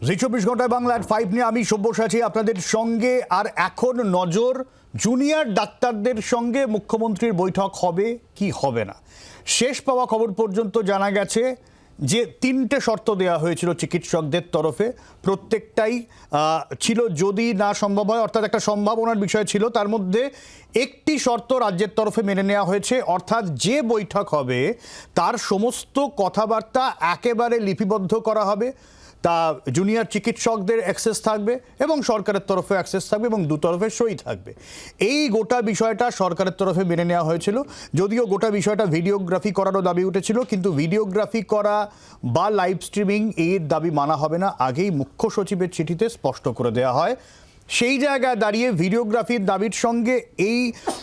জি 24 ঘন্টায় বাংলা @5 নিয়ে আমি সব্যসাচী আপনাদের সঙ্গে। আর এখন নজর জুনিয়র ডাক্তারদের সঙ্গে মুখ্যমন্ত্রীর বৈঠক হবে কি হবে না। শেষ পাওয়া খবর পর্যন্ত জানা গেছে যে 3টে শর্ত দেওয়া হয়েছিল চিকিৎসকদের তরফে, প্রত্যেকটাই ছিল যদি না সম্ভব হয়, অর্থাৎ একটা সম্ভাবনার বিষয় ছিল। তার মধ্যে একটি শর্ত রাজ্যের তরফে মেনে নেওয়া হয়েছে, অর্থাৎ যে বৈঠক হবে তার সমস্ত কথাবার্তা একেবারে লিপিবদ্ধ করা হবে, তা জুনিয়র চিকিৎসকদের অ্যাক্সেস থাকবে এবং সরকারের তরফে অ্যাক্সেস থাকবে এবং দুতরফের সই থাকবে। এই গোটা বিষয়টা সরকারের তরফে মেনে নেওয়া হয়েছিল, যদিও গোটা বিষয়টা ভিডিওগ্রাফি করারও দাবি উঠেছিল, কিন্তু ভিডিওগ্রাফি করা বা লাইভ স্ট্রিমিং এর দাবি মানা হবে না, আগেই মুখ্য সচিবের চিঠিতে স্পষ্ট করে দেওয়া হয়। সেই জায়গায় দাঁড়িয়ে ভিডিওগ্রাফির দাবির সঙ্গে এই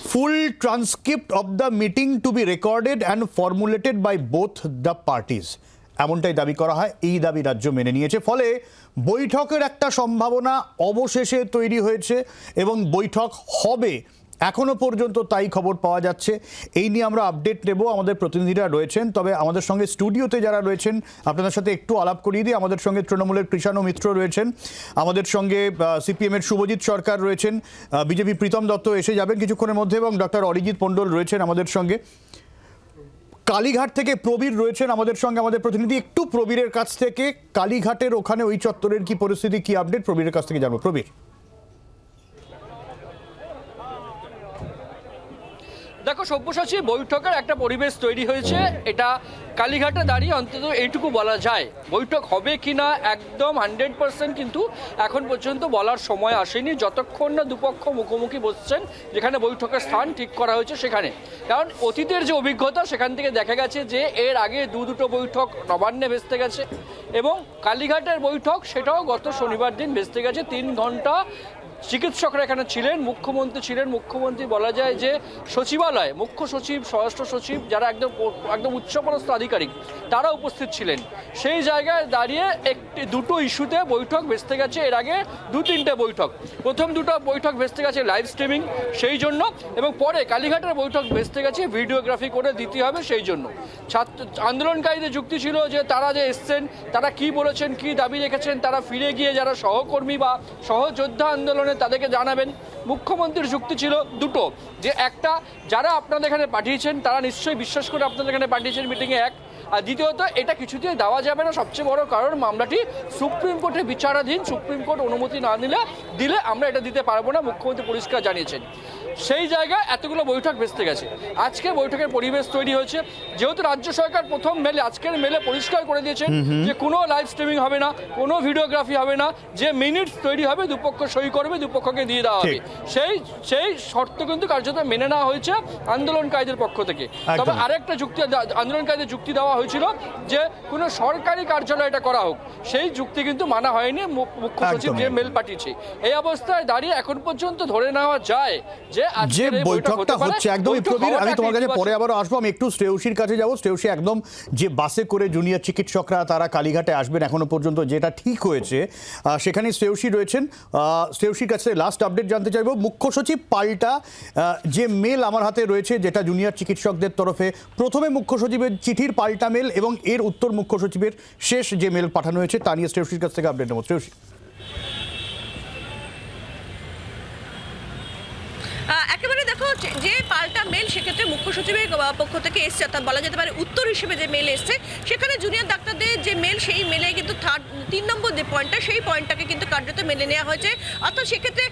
full transcript of the meeting to be recorded and formulated by both the parties, এমনটাই দাবি করা হয়। এই দাবি রাজ্য মেনে নিয়েছে, ফলে বৈঠকের একটা সম্ভাবনা অবশেষে তৈরি হয়েছে এবং বৈঠক হবে এখনো পর্যন্ত তাই খবর পাওয়া যাচ্ছে। এই নিয়ে আমরা আপডেট নেব, আমাদের প্রতিনিধিরা রয়েছেন। তবে আমাদের সঙ্গে স্টুডিওতে যারা রয়েছেন আপনাদের সাথে একটু আলাপ করিয়ে দিই। আমাদের সঙ্গে তৃণমূলের কৃষাণু মিত্র রয়েছেন, আমাদের সঙ্গে সিপিএমের শুভজিৎ সরকার রয়েছেন, বিজেপি প্রীতম দত্ত এসে যাবেন কিছুক্ষণের মধ্যে, এবং ডক্টর অরিজিৎ মণ্ডল রয়েছেন আমাদের সঙ্গে। কালীঘাট থেকে প্রবীর রয়েছেন আমাদের সঙ্গে, আমাদের প্রতিনিধি। একটু প্রবীরের কাছ থেকে কালীঘাটের ওখানে ওই চত্বরের কি পরিস্থিতি, কি আপডেট, প্রবীরের কাছ থেকে জানবো। প্রবীর, দেখো সব্যসাচী, বৈঠকের একটা পরিবেশ তৈরি হয়েছে। এটা কালীঘাটে দাঁড়িয়ে অন্তত এইটুকু বলা যায়, বৈঠক হবে কি না একদম 100% কিন্তু এখন পর্যন্ত বলার সময় আসেনি, যতক্ষণ না দুপক্ষ মুখোমুখি বসছেন, যেখানে বৈঠকের স্থান ঠিক করা হয়েছে সেখানে। কারণ অতীতের যে অভিজ্ঞতা সেখান থেকে দেখা গেছে যে এর আগে দুটো বৈঠক নবান্নে ভেস্তে গেছে, এবং কালীঘাটের বৈঠক সেটাও গত শনিবার দিন ভেস্তে গেছে। 3 ঘন্টা চিকিৎসকরা এখানে ছিলেন, মুখ্যমন্ত্রী ছিলেন। মুখ্যমন্ত্রী বলা যায় যে সচিবালয়, মুখ্য সচিব, স্বরাষ্ট্র সচিব, যারা একদম উচ্চপদস্থ আধিকারিক তারা উপস্থিত ছিলেন। সেই জায়গায় দাঁড়িয়ে দুটো ইস্যুতে বৈঠক ভেস্তে গেছে। এর আগে 2-3টে বৈঠক, প্রথম দুটো বৈঠক ভেস্তে গেছে লাইভ স্ট্রিমিং সেই জন্য, এবং পরে কালীঘাটের বৈঠক ভেস্তে গেছে ভিডিওগ্রাফি করে দিতে হবে সেই জন্য। আন্দোলনকারীদের যুক্তি ছিল যে তারা যে এসছেন তারা কি বলেছেন, কি দাবি রেখেছেন, তারা ফিরে গিয়ে যারা সহকর্মী বা সহযোদ্ধা আন্দোলনে তাদেরকে জানাবেন। মুখ্যমন্ত্রীর যুক্তি ছিল দুটো, যে একটা, যারা আপনাদের এখানে পাঠিয়েছেন তারা নিশ্চয়ই বিশ্বাস করে আপনাদের এখানে পাঠিয়েছেন মিটিংয়ে, এক। আর দ্বিতীয়ত, এটা কিছুতেই দেওয়া যাবে না, সবচেয়ে বড় কারণ মামলাটি সুপ্রিম কোর্টে বিচারাধীন, সুপ্রিম কোর্ট অনুমতি না দিলে আমরা এটা দিতে পারবো না, মুখ্যমন্ত্রী পরিষ্কার জানিয়েছেন। সেই জায়গায় এতগুলো বৈঠক ভেস্তে গেছে। আজকে বৈঠকের পরিবেশ তৈরি হয়েছে, যেহেতু রাজ্য সরকার প্রথম মেলে, আজকের মেলে পরিষ্কার করে দিয়েছেন যে কোনো লাইভ স্ট্রিমিং হবে না, কোনো ভিডিওগ্রাফি হবে না, যে মিনিটস তৈরি হবে দুপক্ষ সই করবে, দুপক্ষকে দিয়ে দেওয়া হবে। সেই শর্ত কিন্তু কার্যত মেনে নেওয়া হয়েছে আন্দোলনকারীদের পক্ষ থেকে। তবে আরেকটা যুক্তি আন্দোলনকারীদের যুক্তি দেওয়া হয়েছিল যে কোনো সরকারি কার্যালয় এটা করা হোক, সেই যুক্তি কিন্তু মানা হয়নি, মুখ্য সচিব যে মেল পাঠিয়েছে। এই অবস্থায় দাঁড়িয়ে এখন পর্যন্ত ধরে নেওয়া যায় যে বৈঠকটা হচ্ছে একদমই। প্রবীর, আমি তোমার কাছে পরে আবারও আসবো, আমি একটু শ্রেয়সীর কাছে যাবো। শ্রেয়সী, একদম যে বাসে করে জুনিয়র চিকিৎসকরা তারা কালীঘাটে আসবেন এখনো পর্যন্ত যেটা ঠিক হয়েছে, সেখানে শ্রেয়সী রয়েছেন। শ্রেয়সীর কাছে লাস্ট আপডেট জানতে চাইবো। মুখ্য সচিব পাল্টা যে মেল আমার হাতে রয়েছে, যেটা জুনিয়র চিকিৎসকদের তরফে প্রথমে মুখ্য সচিবের চিঠির পাল্টা মেল এবং এর উত্তর মুখ্য সচিবের শেষ যে মেল পাঠানো হয়েছে, তা নিয়ে শ্রেয়সীর কাছ থেকে আপডেট নেবো। শ্রেয়সী, একেবারে দেখো, যে পাল্টা মেল সেক্ষেত্রে মুখ্য সচিবের পক্ষ থেকে এসছে, অর্থাৎ বলা যেতে পারে উত্তর হিসেবে যে মেল এসছে, সেখানে জুনিয়র ডাক্তারদের যে মেল, সেই মেলে কিন্তু 3 নম্বর যে পয়েন্টটা, সেই পয়েন্টটাকে কিন্তু কার্যত মেনে নেওয়া হয়েছে। অর্থাৎ সেক্ষেত্রে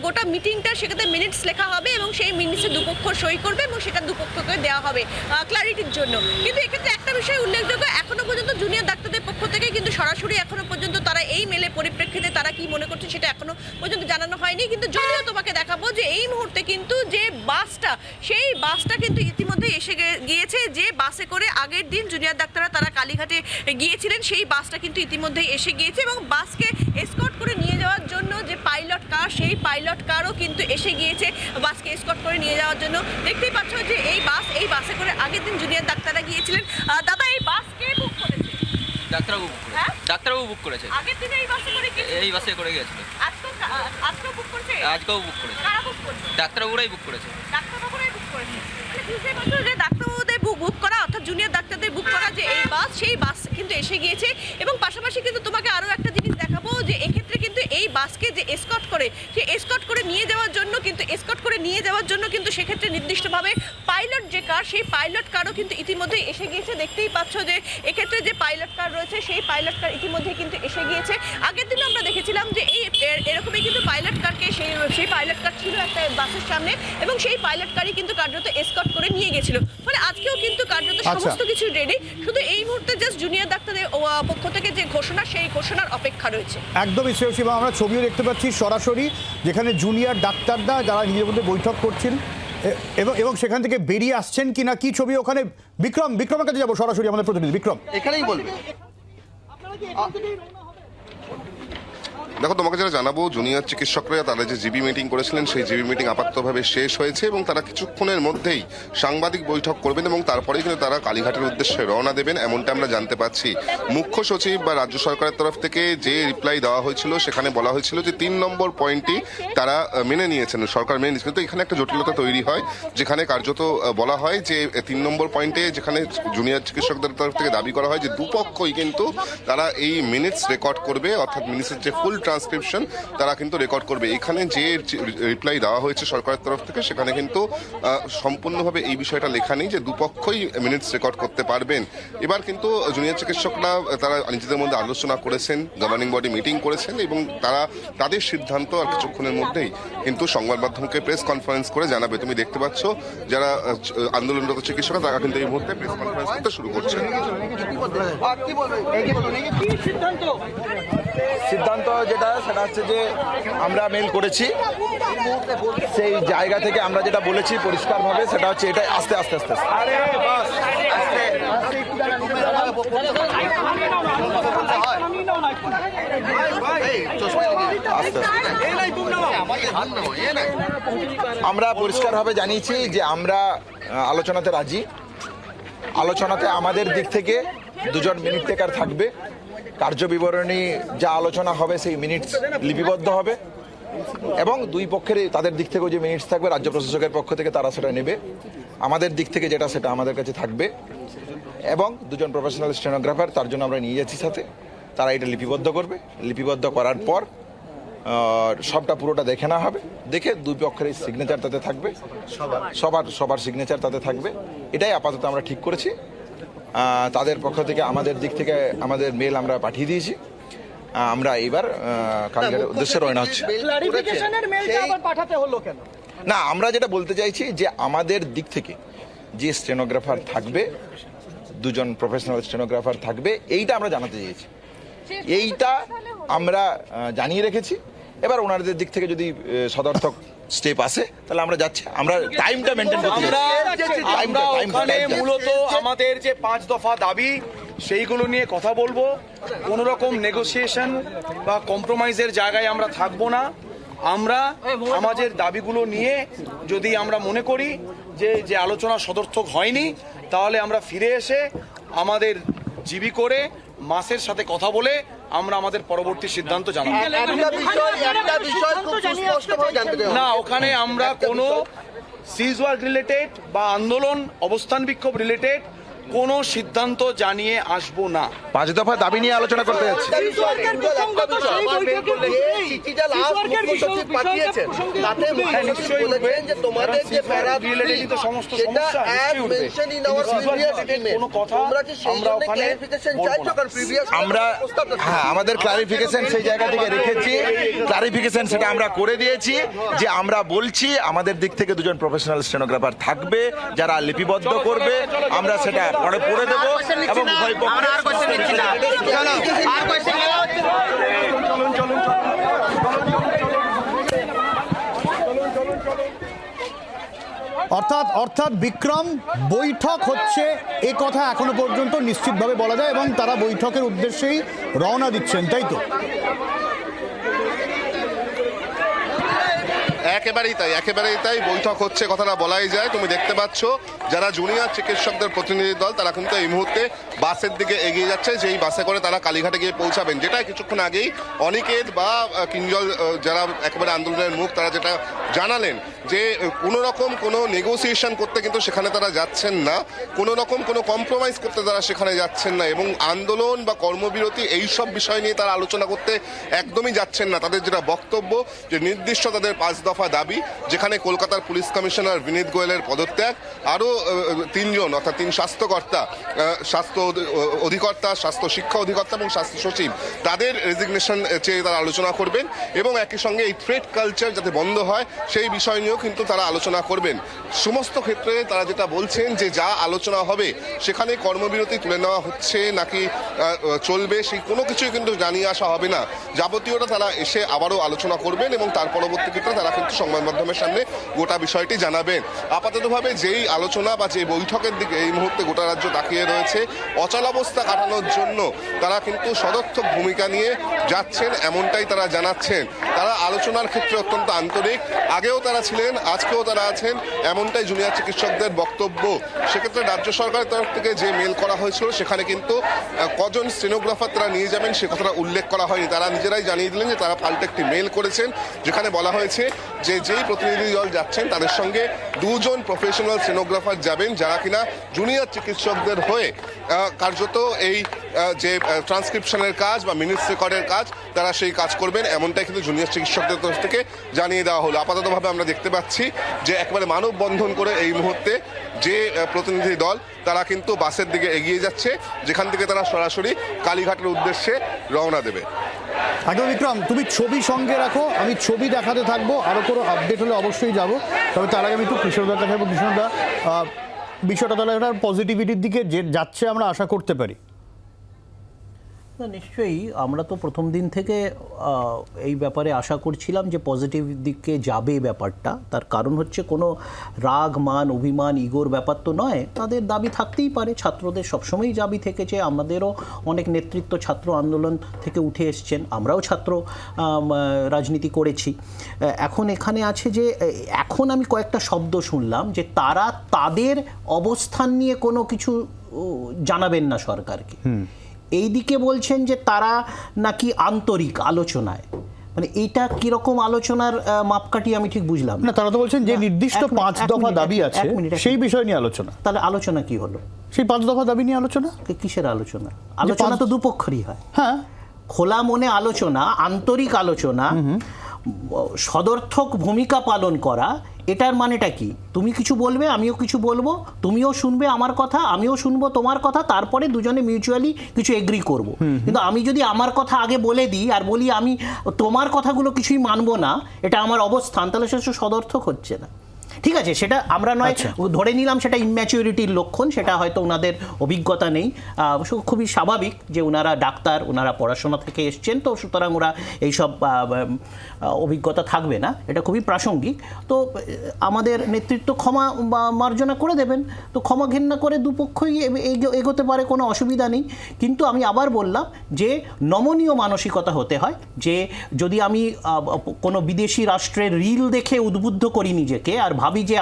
গোটা মিটিংটা সেক্ষেত্রে মিনিটস লেখা হবে এবং সেই মিনিটসে দুপক্ষ সই করবে এবং সেটা দুপক্ষকে দেওয়া হবে ক্লারিটির জন্য। কিন্তু এক্ষেত্রে একটা বিষয় উল্লেখযোগ্য, এখনো পর্যন্ত জুনিয়র ডাক্তারদের পক্ষ থেকে কিন্তু সরাসরি এখনো পর্যন্ত তারা এই মেলের পরিপ্রেক্ষিতে তারা কি মনে করছে সেটা এখনো পর্যন্ত জানানো হয়নি। কিন্তু যদিও তোমাকে দেখাবো যে এই মুহূর্তে কিন্তু যে বাসটা, সেই বাসটা কিন্তু ইতিমধ্যে এসে গিয়েছে, যে বাসে করে আগের দিন জুনিয়র ডাক্তাররা তারা কালীঘাটে গিয়েছিলেন, সেই বাসটা কিন্তু ইতিমধ্যেই এসে গিয়েছে এবং বাসকে এসকর্ট করে নিয়ে যাওয়ার জন্য যে পাইলট কার, সেই পাইলট কারও কিন্তু এসে গিয়েছে বাসকে এসকর্ট করে নিয়ে যাওয়ার জন্য। দেখতেই পাচ্ছ যে এই বাসে করে আগের দিন জুনিয়র ডাক্তাররা গিয়েছিলেন। দাদা, এই বাস কে বুক করেছে? ডাক্তারবাবু বুক করেছে। আগের দিনে এই বাসে করে এই বাসে করে গেছিল। আজকেও বুক করেছে? আজকেও বুক করেছে। কারা বুক করেছে? ডাক্তারবাবুরাই বুক করেছে। ডাক্তারবাবুরাই বুক করেছে। মানে বুঝতেই পারছো যে ডাক্তারবাবুদের বুক করা, অর্থাৎ জুনিয়র ডাক্তারদের বুক করা যে এই বাস, সেই বাস কিন্তু এসে গিয়েছে। এবং পাশাপাশি কিন্তু তোমাকে আরও একটা জিনিস এই বাসকে যে এসকর্ট করে সেই এসকর্ট করে নিয়ে যাওয়ার জন্য কিন্তু সেক্ষেত্রে নির্দিষ্টভাবে পাইলট যে কার, সেই পাইলট কারও কিন্তু ইতিমধ্যে এসে গিয়েছে। দেখতেই পাচ্ছ যে এক্ষেত্রে যে পাইলট কার রয়েছে সেই পাইলট কার ইতিমধ্যে কিন্তু এসে গিয়েছে। আগের দিন আমরা দেখেছিলাম যে এরকমই কিন্তু পাইলট কারকে সেই পাইলট কার ছিল একটা বাসের সামনে এবং সেই পাইলট কারই কিন্তু কার্যত এসকর্ট করে নিয়ে গেছিল। ফলে আজকেও কিন্তু কার্যত সমস্ত কিছু রেডি, শুধু এই মুহূর্তে জাস্ট জুনিয়র ডাক্তারদের পক্ষ থেকে যে ঘোষণা সেই ঘোষণার অপেক্ষা রয়েছে। একদমই শ্রেয়সী, এবং আমরা ছবিও দেখতে পাচ্ছি সরাসরি, যেখানে জুনিয়র ডাক্তাররা যারা নিজের মধ্যে বৈঠক করছেন এবং সেখান থেকে বেরিয়ে আসছেন কিনা কি ছবি ওখানে। বিক্রমের কাছে যাবো সরাসরি, আমাদের প্রতিনিধি বিক্রম এখানেই বলবে। দেখো, তোমাকে যেটা জানাবো, জুনিয়র চিকিৎসকরা তারা যে জিবি মিটিং করেছিলেন সেই জিবি মিটিং আপাততভাবে শেষ হয়েছে এবং তারা কিছুক্ষণের মধ্যেই সাংবাদিক বৈঠক করবেন এবং তারপরেই কিন্তু তারা কালীঘাটের উদ্দেশ্যে রওনা দেবেন, এমনটা আমরা জানতে পাচ্ছি। মুখ্য সচিব বা রাজ্য সরকারের তরফ থেকে যে রিপ্লাই দেওয়া হয়েছিল সেখানে বলা হয়েছিল যে 3 নম্বর পয়েন্টটি তারা মেনে নিয়েছেন, সরকার মেনে নিয়েছেন। কিন্তু এখানে একটা জটিলতা তৈরি হয়, যেখানে কার্যত বলা হয় যে 3 নম্বর পয়েন্টে যেখানে জুনিয়র চিকিৎসকদের তরফ থেকে দাবি করা হয় যে দুপক্ষই কিন্তু তারা এই মিনিটস রেকর্ড করবে, অর্থাৎ মিনিটসের যে ফুল ট্রান্সক্রিপশন তারা কিন্তু রেকর্ড করবে। এখানে যে রিপ্লাই দেওয়া হয়েছে সরকারের তরফ থেকে সেখানে কিন্তু সম্পূর্ণভাবে এই বিষয়টা লেখা নেই যে দুপক্ষই মিনিটস রেকর্ড করতে পারবেন। এবার কিন্তু জুনিয়র চিকিৎসকরা তারা নিজেদের মধ্যে আলোচনা করেছেন, গভর্নিং বডি মিটিং করেছেন এবং তারা তাদের সিদ্ধান্ত আর কিছুক্ষণের মধ্যেই কিন্তু সংবাদ মাধ্যমকে প্রেস কনফারেন্স করে জানাবে। তুমি দেখতে পাচ্ছ যারা আন্দোলনরত চিকিৎসকরা তারা কিন্তু এই মুহূর্তে প্রেস কনফারেন্স করতে শুরু করছেন। সিদ্ধান্ত যেটা সেটা হচ্ছে যে আমরা মেল করেছি, সেই জায়গা থেকে আমরা যেটা বলেছি পরিষ্কারভাবে সেটা হচ্ছে এটা আস্তে আস্তে আস্তে আমরা পরিষ্কারভাবে জানিয়েছি যে আমরা আলোচনাতে রাজি। আলোচনাতে আমাদের দিক থেকে 2 জন মিনিট টেকার থাকবে। কার্য বিবরণী যা আলোচনা হবে সেই মিনিটস লিপিবদ্ধ হবে এবং দুই পক্ষের তাদের দিক থেকেও যে মিনিটস থাকবে রাজ্য প্রশাসকের পক্ষ থেকে তারা সেটা নেবে। আমাদের দিক থেকে যেটা সেটা আমাদের কাছে থাকবে এবং 2 জন প্রফেশনাল স্টেনোগ্রাফার তার জন্য আমরা নিয়ে যাচ্ছি সাথে, তারা এটা লিপিবদ্ধ করবে। লিপিবদ্ধ করার পর সবটা পুরোটা দেখে নেওয়া হবে, দেখে দুই পক্ষের সিগনেচার তাতে থাকবে, সবার সিগনেচার তাতে থাকবে। এটাই আপাতত আমরা ঠিক করেছি। তাদের পক্ষ থেকে আমাদের দিক থেকে আমাদের মেল আমরা পাঠিয়ে দিয়েছি। আমরা এবার কালীঘাটের উদ্দেশ্যে রওনা হচ্ছে। না, আমরা যেটা বলতে চাইছি যে আমাদের দিক থেকে যে স্টেনোগ্রাফার থাকবে, 2 জন প্রফেশনাল স্টেনোগ্রাফার থাকবে, এইটা আমরা জানাতে চেয়েছি, এইটা আমরা জানিয়ে রেখেছি। এবার ওনাদের দিক থেকে যদি সদর্থক স্টেপ আসে তাহলে আমরা যাচ্ছি। আমরা টাইমটা মেনটেন করতে ওখানে মূলত আমাদের যে 5 দফা দাবি সেইগুলো নিয়ে কথা বলবো। কোনো রকম নেগোসিয়েশন বা কম্প্রোমাইজের জায়গায় আমরা থাকবো না। আমরা আমাদের দাবিগুলো নিয়ে যদি আমরা মনে করি যে আলোচনা সদর্থক হয়নি, তাহলে আমরা ফিরে এসে আমাদের জিবি করে মাসের সাথে কথা বলে আমরা আমাদের পরবর্তী সিদ্ধান্ত জানাবো। না, ওখানে আমরা কোনো সিজ ওয়ার্ক রিলেটেড বা আন্দোলন অবস্থান বিক্ষোভ রিলেটেড কোনো সিদ্ধান্ত জানিয়ে আসবো না। 5 দফা দাবি নিয়ে আলোচনা করতে যাচ্ছি। আমরা আমাদের ক্লারিফিকেশন সেই জায়গা থেকে রেখেছি। ক্লারিফিকেশন সেটা আমরা করে দিয়েছি যে আমরা বলছি আমাদের দিক থেকে 2 জন প্রফেশনাল স্টেনোগ্রাফার থাকবে যারা লিপিবদ্ধ করবে। আমরা সেটা পরে পড়ে দেবো এবং উভয় অর্থাৎ বিক্রম, বৈঠক হচ্ছে এ কথা এখনো পর্যন্ত নিশ্চিতভাবে বলা যায় এবং তারা বৈঠকের উদ্দেশ্যেই রওনা দিচ্ছেন, তাই তো? একেবারেই তাই বৈঠক হচ্ছে কথাটা বলাই যায়। তুমি দেখতে পাচ্ছ যারা জুনিয়র চিকিৎসকদের প্রতিনিধি দল তারা কিন্তু এই মুহূর্তে বাসের দিকে এগিয়ে যাচ্ছে, যেই বাসে করে তারা কালীঘাটে গিয়ে পৌঁছাবেন। যেটা কিছুক্ষণ আগেই অনিকেত বা কিঞ্জল যারা একেবারে আন্দোলনের মুখ তারা যেটা জানালেন যে কোনো রকম কোনো নেগোসিয়েশন করতে কিন্তু সেখানে তারা যাচ্ছেন না, কোনো রকম কোনো কম্প্রোমাইজ করতে তারা সেখানে যাচ্ছেন না, এবং আন্দোলন বা কর্মবিরতি এই সব বিষয় নিয়ে তারা আলোচনা করতে একদমই যাচ্ছেন না। তাদের যেটা বক্তব্য যে নির্দিষ্ট তাদের 5 দফা দাবি, যেখানে কলকাতার পুলিশ কমিশনার বিনীত গোয়েলের পদত্যাগ, আরও 3 জন অর্থাৎ 3 স্বাস্থ্যকর্তা, স্বাস্থ্য অধিকর্তা, স্বাস্থ্য শিক্ষা অধিকর্তা এবং স্বাস্থ্য সচিব, তাদের রেজিগনেশন চেয়ে তারা আলোচনা করবেন, এবং একই সঙ্গে এই থ্রেট কালচার যাতে বন্ধ হয় সেই বিষয় নিয়েও কিন্তু তারা আলোচনা করবেন। সমস্ত ক্ষেত্রে তারা যেটা বলছেন যে যা আলোচনা হবে সেখানে কর্মবিরতি তুলে নেওয়া হচ্ছে নাকি চলবে সেই কোনো কিছুই কিন্তু জানিয়ে আসা হবে না, যাবতীয়টা তারা এসে আবারও আলোচনা করবেন এবং তার পরবর্তী ক্ষেত্রে তারা কিন্তু সংবাদ মাধ্যমের সামনে গোটা বিষয়টি জানাবেন। আপাততভাবে যেই আলোচনা বা যে বৈঠকের দিকে এই মুহূর্তে গোটা রাজ্য তাকিয়ে রয়েছে, অচলাবস্থা কাটানোর জন্য তারা কিন্তু সদর্থক ভূমিকা নিয়ে যাচ্ছেন এমনটাই তারা জানাচ্ছেন। তারা আলোচনার ক্ষেত্রে অত্যন্ত আন্তরিক, আগেও তারা ছিলেন, আজকেও তারা আছেন, এমনটাই জুনিয়র চিকিৎসকদের বক্তব্য। সেক্ষেত্রে রাজ্য সরকারের তরফ থেকে যে মেল করা হয়েছিল সেখানে কিন্তু কজন স্টেনোগ্রাফার তারা নিয়ে যাবেন সে কথাটা উল্লেখ করা হয়নি। তারা নিজেরাই জানিয়ে দিলেন যে তারা পাল্টে একটি মেল করেছেন, যেখানে বলা হয়েছে যে যেই প্রতিনিধি দল যাচ্ছেন তাদের সঙ্গে 2 জন প্রফেশনাল স্টেনোগ্রাফার যাবেন, যারা কিনা জুনিয়র চিকিৎসকদের হয়ে কার্যত এই যে ট্রান্সক্রিপশনের কাজ বা মিনিটস রেকর্ডের কাজ তারা সেই কাজ করবেন, এমনটাই কিন্তু জুনিয়র চিকিৎসকদের তরফ থেকে জানিয়ে দেওয়া হলো। আপাততভাবে আমরা দেখতে পাচ্ছি যে একেবারে মানববন্ধন করে এই মুহূর্তে যে প্রতিনিধি দল তারা কিন্তু বাসের দিকে এগিয়ে যাচ্ছে, যেখান থেকে তারা সরাসরি কালীঘাটের উদ্দেশ্যে রওনা দেবে। আগে বিক্রম, তুমি ছবি সঙ্গে রাখো, আমি ছবি দেখাতে থাকবো, আরও কোনো আপডেট হলে অবশ্যই যাব। তবে তার আগে আমি একটু কৃষ্ণদার কাছে যাবো। কৃষ্ণদা, বিষয়টা তাহলে একটা পজিটিভিটির দিকে যে যাচ্ছে আমরা আশা করতে পারি? না, নিশ্চয়ই। আমরা তো প্রথম দিন থেকে এই ব্যাপারে আশা করছিলাম যে পজিটিভ দিকে যাবে ব্যাপারটা। তার কারণ হচ্ছে কোনো রাগ, মান, অভিমান, ইগোর ব্যাপার তো নয়। তাদের দাবি থাকতেই পারে, ছাত্রদের সবসময়ই দাবি থেকেছে। আমাদেরও অনেক নেতৃত্ব ছাত্র আন্দোলন থেকে উঠে এসছেন, আমরাও ছাত্র রাজনীতি করেছি। এখন এখানে আছে যে এখন আমি কয়েকটা শব্দ শুনলাম যে তারা তাদের অবস্থান নিয়ে কোনো কিছু জানাবেন না সরকারকে। এই দিকে বলছেন যে তারা নাকি আন্তরিক আলোচনায়, মানে এইটা কিরকম আলোচনার মাপকাঠি আমি ঠিক বুঝলাম না। তারা তো বলছেন যে নির্দিষ্ট 5 দফা দাবি আছে সেই বিষয় নিয়ে আলোচনা। তাহলে আলোচনা কি হলো? সেই 5 দফা দাবি নিয়ে আলোচনা? কিসের আলোচনা? আলোচনা তো দুপক্ষেরই হয়। হ্যাঁ, খোলা মনে আলোচনা, আন্তরিক আলোচনা, সদর্থক ভূমিকা পালন করা। এটার মানেটা কি? তুমি কিছু বলবে, আমিও কিছু বলবো, তুমিও শুনবে আমার কথা, আমিও শুনবো তোমার কথা, তারপরে দুজনে মিউচুয়ালি কিছু এগ্রি করব। কিন্তু আমি যদি আমার কথা আগে বলে দিই আর বলি আমি তোমার কথাগুলো কিছুই মানবো না, এটা আমার অবস্থান, তাহলে সেটা সদর্থক হচ্ছে না। ঠিক আছে, সেটা আমরা নয় ধরে নিলাম সেটা ইম্যাচুরিটির লক্ষণ, সেটা হয়তো ওনাদের অভিজ্ঞতা নেই। খুবই স্বাভাবিক যে ওনারা ডাক্তার, ওনারা পড়াশোনা থেকে এসছেন, তো সুতরাং ওরা এইসব অভিজ্ঞতা থাকবে না, এটা খুবই প্রাসঙ্গিক। তো আমাদের নেতৃত্ব ক্ষমা মার্জনা করে দেবেন, তো ক্ষমা ঘেন্না করে দুপক্ষই এগোতে পারে, কোনো অসুবিধা নেই। কিন্তু আমি আবার বললাম যে নমনীয় মানসিকতা হতে হয়। যে যদি আমি কোনো বিদেশি রাষ্ট্রের রিল দেখে উদ্বুদ্ধ করি নিজেকে আর ভাবি যে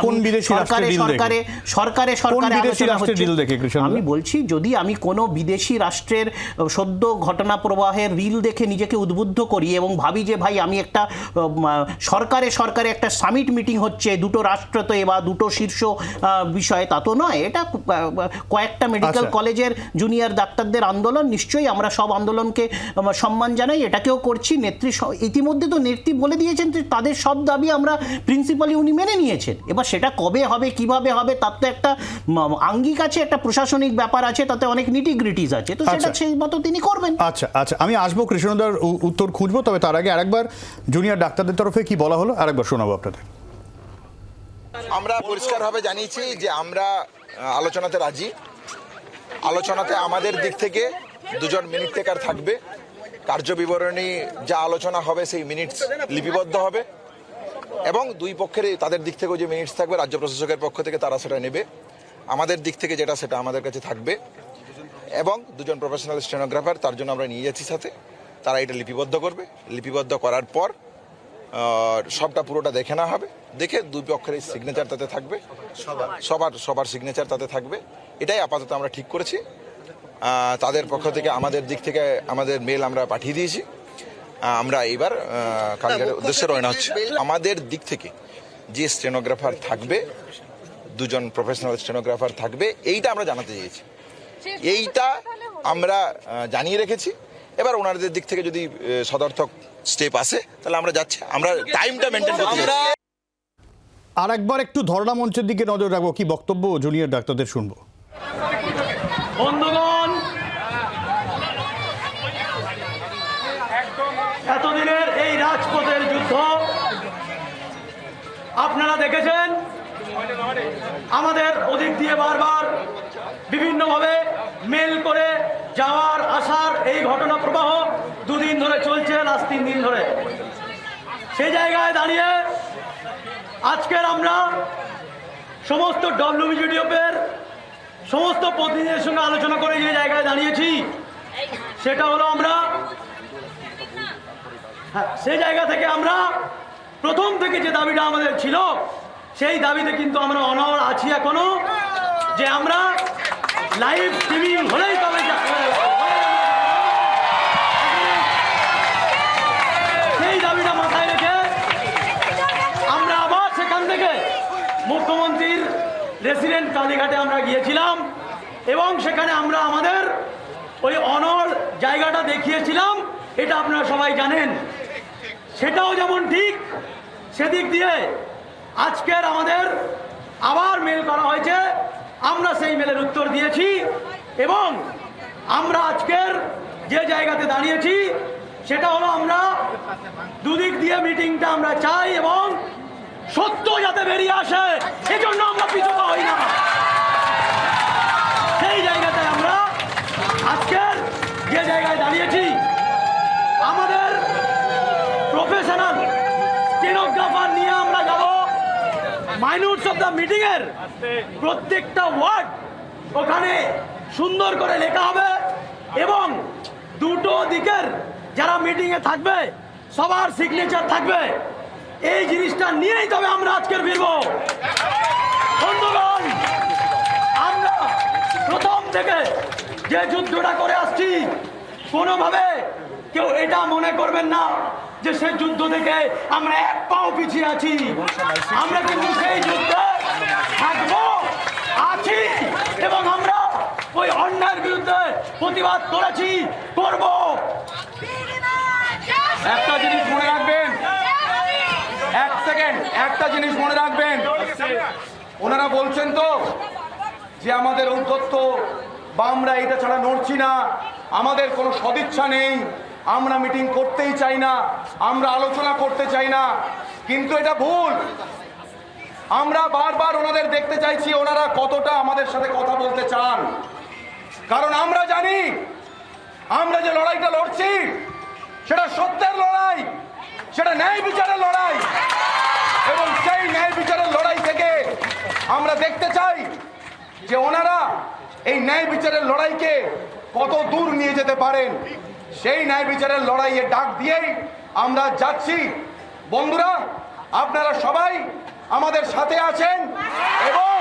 সরকারে আমি বলছি, যদি আমি কোনো বিদেশি রাষ্ট্রের সদ্য ঘটনা প্রবাহের রিল দেখে নিজেকে উদ্বুদ্ধ করি এবং ভাবি যে ভাই আমি একটা সরকারে একটা সামিট মিটিং হচ্ছে, দুটো রাষ্ট্রতে বা দুটো শীর্ষ বিষয়ে, তা তো নয়। এটা কয়েকটা মেডিকেল কলেজের জুনিয়র ডাক্তারদের আন্দোলন, নিশ্চয়ই আমরা সব আন্দোলনকে সম্মান জানাই, এটাকেও করছি। নেত্রী ইতিমধ্যে তো নেত্রী বলে দিয়েছেন যে তাদের সব দাবি আমরা প্রিন্সিপালি উনি মেনে নিয়েছেন। এবার সেটা কবে হবে, কিভাবে হবে, তার তো একটা আঙ্গিক আছে, একটা প্রশাসনিক ব্যাপার আছে, তাতে অনেক নিটিগ্রিটিস আছে, তো সেটা সেই মতো তিনি করবেন। আচ্ছা, আমি আসবো কৃষ্ণদার উত্তর খুঁজবো। তবে তার আগে আরেকবার জুনিয়র ডাক্তারদের তরফে কি বলা হলো আরেকবার শোনাবো আপনাদের। আমরা পরিষ্কারভাবে জানিয়েছি যে আমরা আলোচনাতে রাজি। আলোচনাতে আমাদের দিক থেকে 2 জন মিনিট টেকার থাকবে। কার্যবিবরণী যা আলোচনা হবে সেই মিনিটস লিপিবদ্ধ হবে, এবং 2 পক্ষের তাদের দিক থেকেও যে মিনিটস থাকবে রাজ্য প্রশাসকের পক্ষ থেকে তারা সেটা নেবে। আমাদের দিক থেকে যেটা সেটা আমাদের কাছে থাকবে, এবং 2 জন প্রফেশনাল স্টেনোগ্রাফার তার জন্য আমরা নিয়ে যাচ্ছি সাথে, তারা এটা লিপিবদ্ধ করবে। লিপিবদ্ধ করার পর সবটা পুরোটা দেখে নেওয়া হবে, দেখে 2 পক্ষের সিগনেচার তাতে থাকবে, সবার সিগনেচার তাতে থাকবে। এটাই আপাতত আমরা ঠিক করেছি। তাদের পক্ষ থেকে আমাদের দিক থেকে আমাদের মেল আমরা পাঠিয়ে দিয়েছি। আমরা এইবার কালীঘাটের উদ্দেশ্যে রওনা হচ্ছে। আমাদের দিক থেকে যে স্টেনোগ্রাফার থাকবে, 2 জন প্রফেশনাল স্টেনোগ্রাফার থাকবে, এইটা আমরা জানাতে চেয়েছি। এইটা আমরা জানিয়ে রেখেছি। এবার ওনাদের দিক থেকে যদি সদর্থক স্টেপ আসে তাহলে আমরা যাচ্ছি, আমরা টাইমটা মেনটেন করতে চাই। আর একবার একটু ধর্ণা মঞ্চের দিকে নজর রাখবো, কি বক্তব্য জুনিয়র ডাক্তারদের শুনবো। বন্ধুগণ, এতদিনের এই রাজপথের যুদ্ধ আপনারা দেখেছেন। আমাদের ওদিক দিয়ে বারবার বিভিন্নভাবে মেল করে যাওয়ার আসার এই ঘটনা প্রবাহ 2 দিন ধরে চলছে, লাস্ট 3 দিন ধরে। সেই জায়গায় দাঁড়িয়ে আজকের আমরা সমস্ত ডব্লিউবিজিডিএফের সমস্ত প্রতিনিধিদের সঙ্গে আলোচনা করে যে জায়গায় দাঁড়িয়েছি, সেটা হলো আমরা সেই জায়গা থেকে আমরা প্রথম থেকে যে দাবিটা আমাদের ছিল, সেই দাবিতে কিন্তু আমরা অনড় আছি এখনো, যে আমরা লাইভ স্ট্রিমিং হলেই তবে সেই দাবিটা মাথায় রেখে আমরা আবার সেখান থেকে মুখ্যমন্ত্রীর রেসিডেন্ট কালীঘাটে আমরা গিয়েছিলাম এবং সেখানে আমরা আমাদের ওই অনড় জায়গাটা দেখিয়েছিলাম। এটা আপনারা সবাই জানেন। সেটাও যেমন ঠিক, সেদিক দিয়ে আজকের আমাদের আবার মেল করা হয়েছে, আমরা সেই মেলের উত্তর দিয়েছি এবং আমরা আজকের যে জায়গাতে দাঁড়িয়েছি সেটা হলো আমরা দুদিক দিয়ে মিটিংটা আমরা চাই এবং সত্য যাতে বেরিয়ে আসে, সেজন্য আমরা পিছু হই না। সেই জায়গাতে আমরা আজকের যে জায়গায় দাঁড়িয়েছি, আমাদের প্রফেশনাল স্টেনোগ্রাফার নিয়ে আমরা যাব মাইনুটস অফ দ্য মিটিং এর প্রত্যেকটা ওয়ার্ড ওখানে সুন্দর করে লেখা হবে এবং দুটো দিকের যারা মিটিং এ থাকবে সবার সিগনেচার থাকবে। এই জিনিসটা নিয়েই তবে আমরা আজকের ফিরব। বন্ধুগণ, আমরা প্রথম থেকে যে যুদ্ধটা করে আসছি, কোনোভাবে কেউ এটা মনে করবেন না যে সেই যুদ্ধ থেকে আমরা এক পাও পিছিয়ে আছি। আমরা কিন্তু সেই যুদ্ধে থাকবো, আছি এবং আমরা ওই অন্যায়ের বিরুদ্ধে প্রতিবাদ করেছি, করব। একটা জিনিস মনে রাখবেন, 1 সেকেন্ড, একটা জিনিস মনে রাখবেন। ওনারা বলছেন তো যে আমাদের উদ্যত্ত বা আমরা এটা ছাড়া নড়ছি না, আমাদের কোনো সদিচ্ছা নেই, আমরা মিটিং করতেই চাই না, আমরা আলোচনা করতে চাই না, কিন্তু এটা ভুল। আমরা বারবার ওনাদের দেখতে চাইছি ওনারা কতটা আমাদের সাথে কথা বলতে চান, কারণ আমরা জানি আমরা যে লড়াইটা লড়ছি সেটা সত্যের লড়াই, সেটা ন্যায় বিচারের লড়াই এবং সেই ন্যায় বিচারের লড়াই থেকে আমরা দেখতে চাই যে ওনারা এই ন্যায় বিচারের লড়াইকে কত দূর নিয়ে যেতে পারেন। সেই ন্যায় বিচারের লড়াইয়ে ডাক দিয়েই আমরা যাচ্ছি। বন্ধুরা, আপনারা সবাই আমাদের সাথে আছেন এবং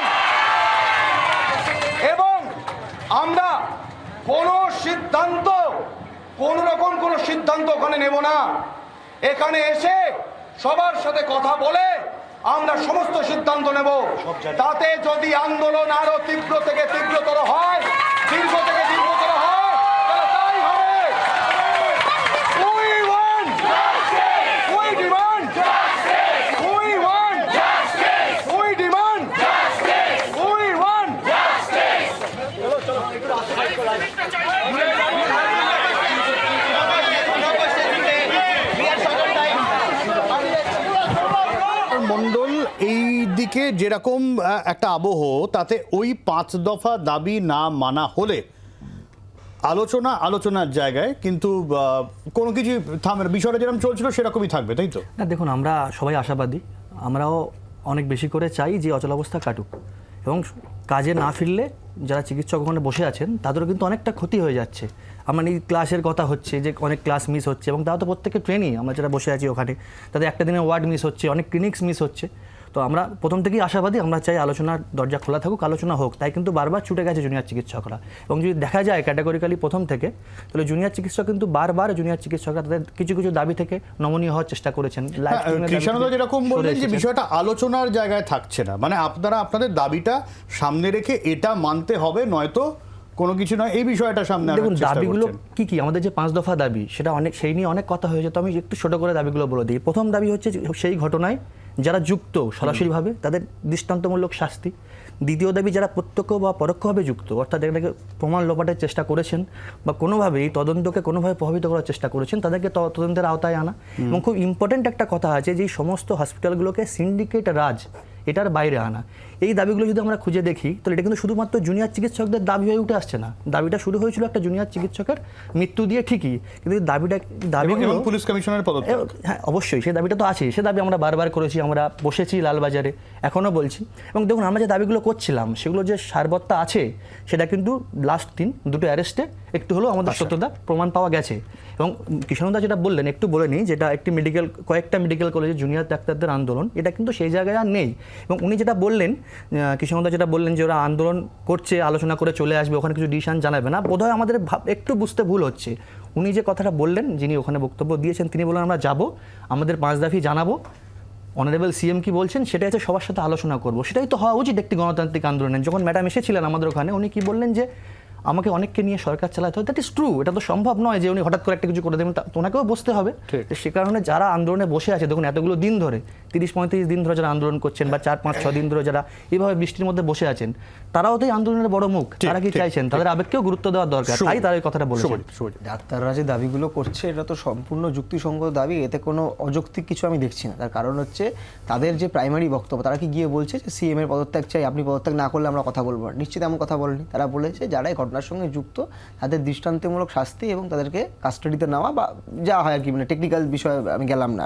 আমরা কোনো সিদ্ধান্ত, কোন রকম কোনো সিদ্ধান্ত ওখানে নেব না। এখানে এসে সবার সাথে কথা বলে আমরা সমস্ত সিদ্ধান্ত নেব। তাতে যদি আন্দোলন আরো তীব্র থেকে তীব্রতর হয়, দীর্ঘ থেকে দীর্ঘতর হয়, তাহলে তাই হবে। We want justice. We demand justice. We want justice. We demand justice. We want justice. মণ্ডল, এই দিকে যেরকম একটা আবহ, তাতে ওই 5 দফা দাবি না মানা হলে আলোচনার জায়গায় কিন্তু কোনো কিছু থামবে, বিষয়টা যেরকম চলছিল সেরকমই থাকবে, তাই তো? না, দেখুন, আমরা সবাই আশাবাদী, আমরাও অনেক বেশি করে চাই যে অচলাবস্থা কাটুক এবং কাজে না ফিরলে যারা চিকিৎসক ওখানে বসে আছেন তাদেরও কিন্তু অনেকটা ক্ষতি হয়ে যাচ্ছে। আমার এই ক্লাসের কথা হচ্ছে যে অনেক ক্লাস মিস হচ্ছে এবং তারা তো প্রত্যেকে ট্রেনিং, আমরা যারা বসে আছি ওখানে তাদের একটা দিনের ওয়ার্ড মিস হচ্ছে, অনেক ক্লিনিক্স মিস হচ্ছে। তো তো আমরা প্রথম থেকেই আশাবাদী, আমরা চাই আলোচনার দরজা খোলা থাকুক, আলোচনা হোক। তাই কিন্তু বারবার ছুটে গেছে জুনিয়র চিকিৎসকরা। এবং যদি দেখা যায় ক্যাটাগরিক্যালি প্রথম থেকে, তাহলে জুনিয়র চিকিৎসক কিন্তু বারবার জুনিয়র চিকিৎসকরা তাদের কিছু কিছু দাবি থেকে নমনীয় হওয়ার চেষ্টা করেছেন। কৃষ্ণদা যেরকম বললেন যে বিষয়টা আলোচনার জায়গায় থাকছে না, মানে আপনারা আপনাদের দাবিটা সামনে রেখে এটা মানতে হবে, নয়তো কোনো কিছু নয়, এই বিষয়টা সামনে আনার দেখুন চেষ্টা দাবিগুলো করছেন। কি কি, আমাদের যে 5 দফা দাবি সেটা অনেক, সেই নিয়ে অনেক কথা হয়েছে। তো আমি একটু ছোট করে দাবিগুলো বলে দিই। প্রথম দাবি হচ্ছে যে সেই ঘটনায় যারা যুক্ত সরাসরিভাবে তাদের দৃষ্টান্তমূলক শাস্তি। দ্বিতীয় দাবি যারা প্রত্যক্ষ বা পরোক্ষভাবে যুক্ত, অর্থাৎ এটাকে প্রমাণ লোপাটের চেষ্টা করেছেন বা কোনোভাবেই তদন্তকে কোনোভাবে প্রভাবিত করার চেষ্টা করেছেন, তাদেরকে তদন্তের আওতায় আনা। এবং খুব ইম্পর্টেন্ট একটা কথা আছে যে সমস্ত হসপিটালগুলোকে সিন্ডিকেট রাজ এটার বাইরে আনা। এই দাবিগুলো যদি আমরা খুঁজে দেখি তাহলে এটা কিন্তু শুধুমাত্র জুনিয়র চিকিৎসকদের দাবি হয়ে উঠে আসছে না। দাবিটা শুরু হয়েছিল একটা জুনিয়র চিকিৎসকের মৃত্যু দিয়ে ঠিকই, কিন্তু দাবিগুলো পুলিশ কমিশনের পদত্যাগ, হ্যাঁ অবশ্যই সেই দাবিটা তো আছে, সে দাবি আমরা বারবার করেছি, আমরা বসেছি লালবাজারে, এখনও বলছি। এবং দেখুন আমরা যে দাবিগুলো করছিলাম সেগুলো যে সারবত্তা আছে সেটা কিন্তু লাস্ট দিন দুটো অ্যারেস্টে একটু হলেও আমাদের সত্যতা প্রমাণ পাওয়া গেছে। এবং কৃষ্ণদা যেটা বললেন একটু বলে নিই, যেটা একটি কয়েকটা মেডিকেল কলেজে জুনিয়র ডাক্তারদের আন্দোলন, এটা কিন্তু সেই জায়গায় আর নেই। এবং উনি যেটা বললেন, কৃষ্ণদা যেটা বললেন যে ওরা আন্দোলন করছে, আলোচনা করে চলে আসবে, ওখানে কিছু ডিসিশন জানাবে না, বোধহয় আমাদের একটু বুঝতে ভুল হচ্ছে। উনি যে কথাটা বললেন, যিনি ওখানে বক্তব্য দিয়েছেন, তিনি বললেন আমরা যাব, আমাদের 5 দফা জানাবো, অনারেবল সিএম কি বলছেন সেটা হচ্ছে সবার সাথে আলোচনা করব। সেটাই তো হওয়া উচিত একটি গণতান্ত্রিক আন্দোলনে। যখন ম্যাডাম এসেছিলেন আমাদের ওখানে, উনি কি বললেন যে আমাকে অনেককে নিয়ে সরকার চালাতে হয়, দ্যাট ইজ ট্রু। এটা তো সম্ভব নয় যে উনি হঠাৎ করে একটা কিছু করে দেবেন, ওনাকেও বসতে হবে। সে কারণে যারা আন্দোলনে বসে আছে, দেখুন এতগুলো দিন ধরে 30-35 দিন ধরে যারা আন্দোলন করছেন, বা 4-5-6 দিন ধরে যারা এইভাবে বৃষ্টির মধ্যে বসে আছেন, তারাও তো এই আন্দোলনের বড় মুখ। তারা কি চাইছেন? তাদের আবেগকেও গুরুত্ব দেওয়ার দরকার, তাই তারা এই কথাটা বলেছেন। ডাক্তাররা যে দাবিগুলো করছে এটা তো সম্পূর্ণ যুক্তিসঙ্গত দাবি, এতে কোনো অযৌক্তিক কিছু আমি দেখছি না। তার কারণ হচ্ছে তাদের যে প্রাইমারি বক্তব্য, তারা কি গিয়ে বলছে যে সিএম এর পদত্যাগ চাই, আপনি পদত্যাগ না করলে আমরা কথা বলবো না? নিশ্চিত এমন কথা বলেনি। তারা বলেছে যারা এই ঘটনার সঙ্গে যুক্ত তাদের দৃষ্টান্তমূলক শাস্তি এবং তাদেরকে কাস্টাডিতে নেওয়া, বা যা হয় আর কি, মানে টেকনিক্যাল বিষয়ে আমি গেলাম না।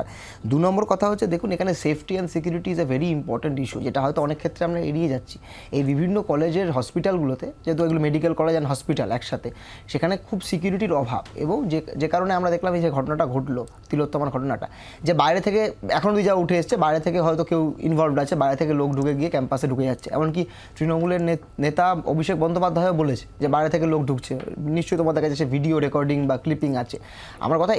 2 নম্বর কথা হচ্ছে, দেখুন এখানে safety and security is a very important issue, যেটা হয়তো অনেক ক্ষেত্রে আমরা এড়িয়ে যাচ্ছি। এই বিভিন্ন কলেজের হসপিটালগুলোতে, যেহেতু এগুলো মেডিকেল কলেজ অ্যান্ড হসপিটাল একসাথে, সেখানে খুব সিকিউরিটির অভাব। এবং যে কারণে আমরা দেখলাম এই যে ঘটনাটা ঘটলো, তিলোত্তমার ঘটনাটা, যে বাইরে থেকে এখন যা উঠে এসছে, বাইরে থেকে হয়তো কেউ ইনভলভড আছে, বাইরে থেকে লোক ঢুকে গিয়ে ক্যাম্পাসে ঢুকে যাচ্ছে। এমনকি তৃণমূলের নেতা অভিষেক বন্দ্যোপাধ্যায়ও বলেছে যে বাইরে থেকে লোক ঢুকছে। নিশ্চয়ই তোমাদের কাছে সে ভিডিও রেকর্ডিং বা ক্লিপিং আছে। আমার কথা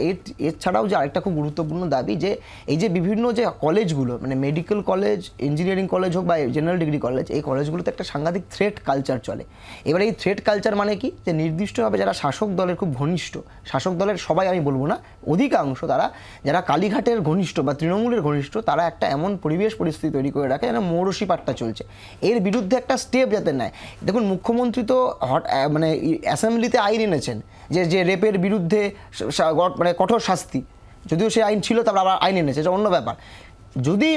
এর ছাড়াও যে আরেকটা খুব গুরুত্বপূর্ণ দাবি, যে এই যে বিভিন্ন যে কলেজগুলো, মানে মেডিকেল কলেজ, ইঞ্জিনিয়ারিং কলেজ হোক বা জেনারেল ডিগ্রি কলেজ, এই কলেজগুলোতে একটা সাংঘাতিক থ্রেট কালচার চলে। এবার এই থ্রেট কালচার মানে কি, যে নির্দিষ্টভাবে যারা শাসক দলের খুব ঘনিষ্ঠ, শাসক দলের সবাই আমি বলবো না, অধিকাংশ তারা যারা কালীঘাটের ঘনিষ্ঠ বা তৃণমূলের ঘনিষ্ঠ, তারা একটা এমন পরিস্থিতি তৈরি করে রাখে যেন মৌরসি পাট্টা চলছে। এর বিরুদ্ধে একটা স্টেপ যাতে নেয়। দেখুন মুখ্যমন্ত্রী তো মানে অ্যাসেম্বলিতে আইন এনেছেন যে রেপের বিরুদ্ধে মানে কঠোর শাস্তি, যদিও সে আইন ছিল, তারপর আবার আইন এনেছে, এটা অন্য ব্যাপার। যদি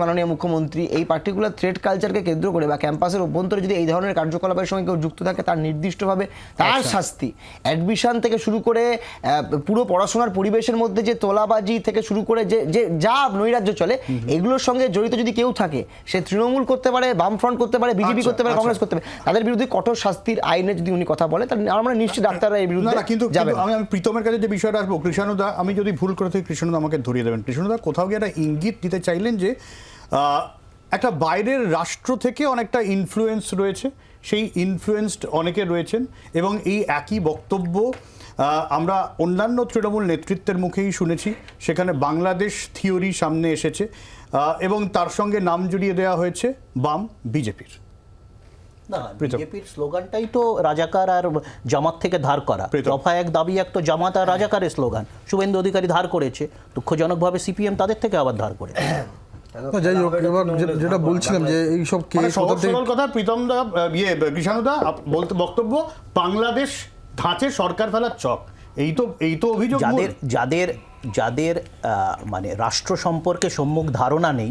মাননীয় মুখ্যমন্ত্রী এই পার্টিকুলার থ্রেড কালচারকে কেন্দ্র করে বা ক্যাম্পাসের অভ্যন্তরে যদি এই ধরনের কার্যকলাপের সঙ্গে কেউ যুক্ত থাকে, তার নির্দিষ্টভাবে তার শাস্তি, অ্যাডমিশন থেকে শুরু করে পুরো পড়াশোনার পরিবেশের মধ্যে যে তোলাবাজি থেকে শুরু করে যে যা নৈরাজ্য চলে, এগুলোর সঙ্গে জড়িত যদি কেউ থাকে, সে তৃণমূল করতে পারে, বামফ্রন্ট করতে পারে, বিজেপি করতে পারে, কংগ্রেস করতে পারে, তাদের বিরুদ্ধে কঠোর শাস্তির আইনে যদি উনি কথা বলে, তাহলে আমরা নিশ্চিত ডাক্তাররা এই বিরুদ্ধে কিন্তু যাবে। আমি প্রীতমের কাছে যে বিষয়টা আসবো, কৃষ্ণদা, আমি যদি ভুল করে থাকি কৃষ্ণদা আমাকে ধরিয়ে দেবেন। কৃষ্ণদা কোথাও গিয়ে একটা ইঙ্গিত দিতে চাইলেন যে একটা বাইরের রাষ্ট্র থেকে অনেকটা ইনফ্লুয়েন্স রয়েছে, সেই ইনফ্লুয়েন্সড অনেকে রয়েছেন, এবং এই একই বক্তব্য আমরা অন্যান্য তৃণমূল নেতৃত্বের মুখেই শুনেছি। সেখানে বাংলাদেশ থিওরি সামনে এসেছে এবং তার সঙ্গে নাম জড়িয়ে দেওয়া হয়েছে বাম বিজেপির। না, বিজেপির স্লোগানটাই তো রাজাকার আর জামাত থেকে ধার করা। দফা 1 দাবি 1 তো জামাত আর রাজাকারের স্লোগান, শুভেন্দু অধিকারী ধার করেছে, দুঃখজনকভাবে সিপিএম তাদের থেকে আবার ধার করে। যাই হোক, এবার যেটা বলছিলাম যে এইসব কথা প্রীতমদা, কৃষ্ণদা বক্তব্য, বাংলাদেশ ধাঁচে সরকার ফেলার চক, এই তো অভিযোগ। যাদের মানে রাষ্ট্র সম্পর্কে সম্যক ধারণা নেই,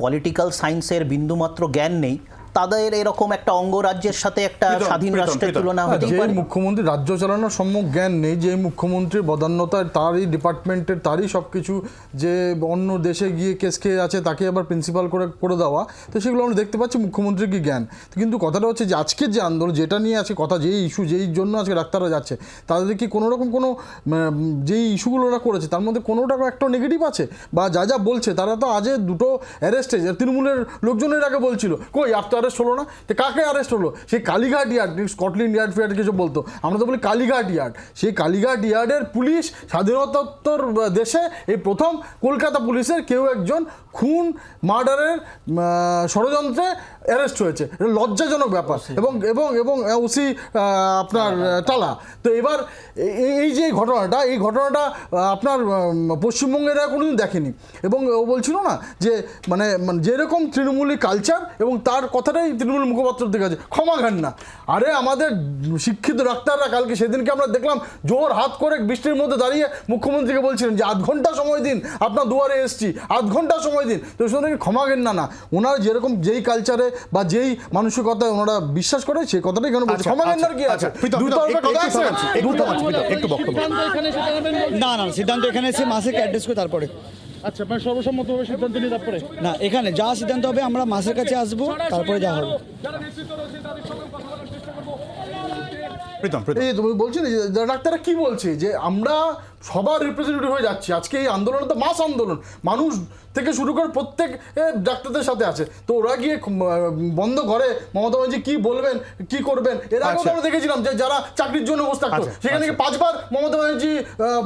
পলিটিক্যাল সায়েন্সের বিন্দুমাত্র জ্ঞান নেই, তাদের এরকম একটা অঙ্গরাজ্যের সাথে একটা স্বাধীন রাষ্ট্রের তুলনা হতেই যে পারে? মুখ্যমন্ত্রী রাজ্য চালানোর সম্যক জ্ঞান নেই, যে মুখ্যমন্ত্রীর বদান্যতার, তারই ডিপার্টমেন্টের তারই সব কিছু, যে অন্য দেশে গিয়ে কেস খেয়ে আছে তাকে আবার প্রিন্সিপাল করে দেওয়া, তো সেগুলো আমরা দেখতে পাচ্ছি মুখ্যমন্ত্রীর কি জ্ঞান। কিন্তু কথাটা হচ্ছে যে আজকের যে আন্দোলন, যেটা নিয়ে আছে কথা, যেই ইস্যু, যেই জন্য আজকে ডাক্তাররা যাচ্ছে, তাদের কি কোনো রকম কোনো যেই ইস্যুগুলো ওরা করেছে তার মধ্যে কোনোটা একটা নেগেটিভ আছে? বা যা যা বলছে, তারা তো আজে দুটো অ্যারেস্ট হয়েছে, তৃণমূলের লোকজনের আগে বলছিল কই আর তো অ্যারেস্ট হলো না, তো কাকে অ্যারেস্ট হলো? সেই Kalighat yard, Scotland yard feared কিছু বলতো, আমরা তো বলি কালীঘাট ইয়ার্ড। সেই কালীঘাট ইয়ার্ডের পুলিশ, স্বাধীনতোত্তর দেশে এই প্রথম কলকাতা পুলিশের কেউ একজন খুন মার্ডারের ষড়যন্ত্রে অ্যারেস্ট হয়েছে। এটা লজ্জাজনক ব্যাপার। এবং এবং এবং ওসি আপনার টালা। তো এবার এই যে ঘটনাটা, এই ঘটনাটা আপনার পশ্চিমবঙ্গের এরা কোনোদিন দেখেনি। এবং ও বলছিল না যে মানে যেরকম তৃণমূলী কালচার, এবং তার কথাটাই তৃণমূল মুখপাত্র থেকে আছে, ক্ষমা ঘান না। আরে আমাদের শিক্ষিত ডাক্তাররা কালকে, সেদিনকে আমরা দেখলাম জোর হাত করে বৃষ্টির মধ্যে দাঁড়িয়ে মুখ্যমন্ত্রীকে বলছিলেন যে 8 ঘন্টা সময় দিন, আপনার দুয়ারে এসছি, 8 ঘন্টা সময় দিন। তো সেটাকে ক্ষমা ঘেন না। ওনারা যেরকম যেই কালচারে বা যেই মানসিকতায় ওনারা বিশ্বাস করে, সেই কথাটাই কেন বলছে, ক্ষমা ঘেন না কি আছে? একটু বক্তব্য। না না, সিদ্ধান্ত এখানে এসে মাসেকে অ্যাড্রেস করে তারপরে। আচ্ছা, আপনার সর্বসম্মতভাবে সিদ্ধান্ত নিয়ে তারপরে? না, এখানে যা সিদ্ধান্ত হবে আমরা মাসের কাছে আসবো, তারপরে যা হবে। এই তুমি বলছি না যে ডাক্তাররা কি বলছে, যে আমরা সবার রিপ্রেজেন্টেটিভ হয়ে যাচ্ছি। আজকে এই আন্দোলন তো মাস আন্দোলন, মানুষ থেকে শুরু করে প্রত্যেক ডাক্তারদের সাথে আছে। তো ওরা গিয়ে বন্ধ ঘরে মমতা ব্যানার্জি কি বলবেন, কি করবেন, এর আগেও আমরা দেখেছিলাম যে যারা চাকরির জন্য বসে থাকতো, সেখানে 5বার মমতা ব্যানার্জি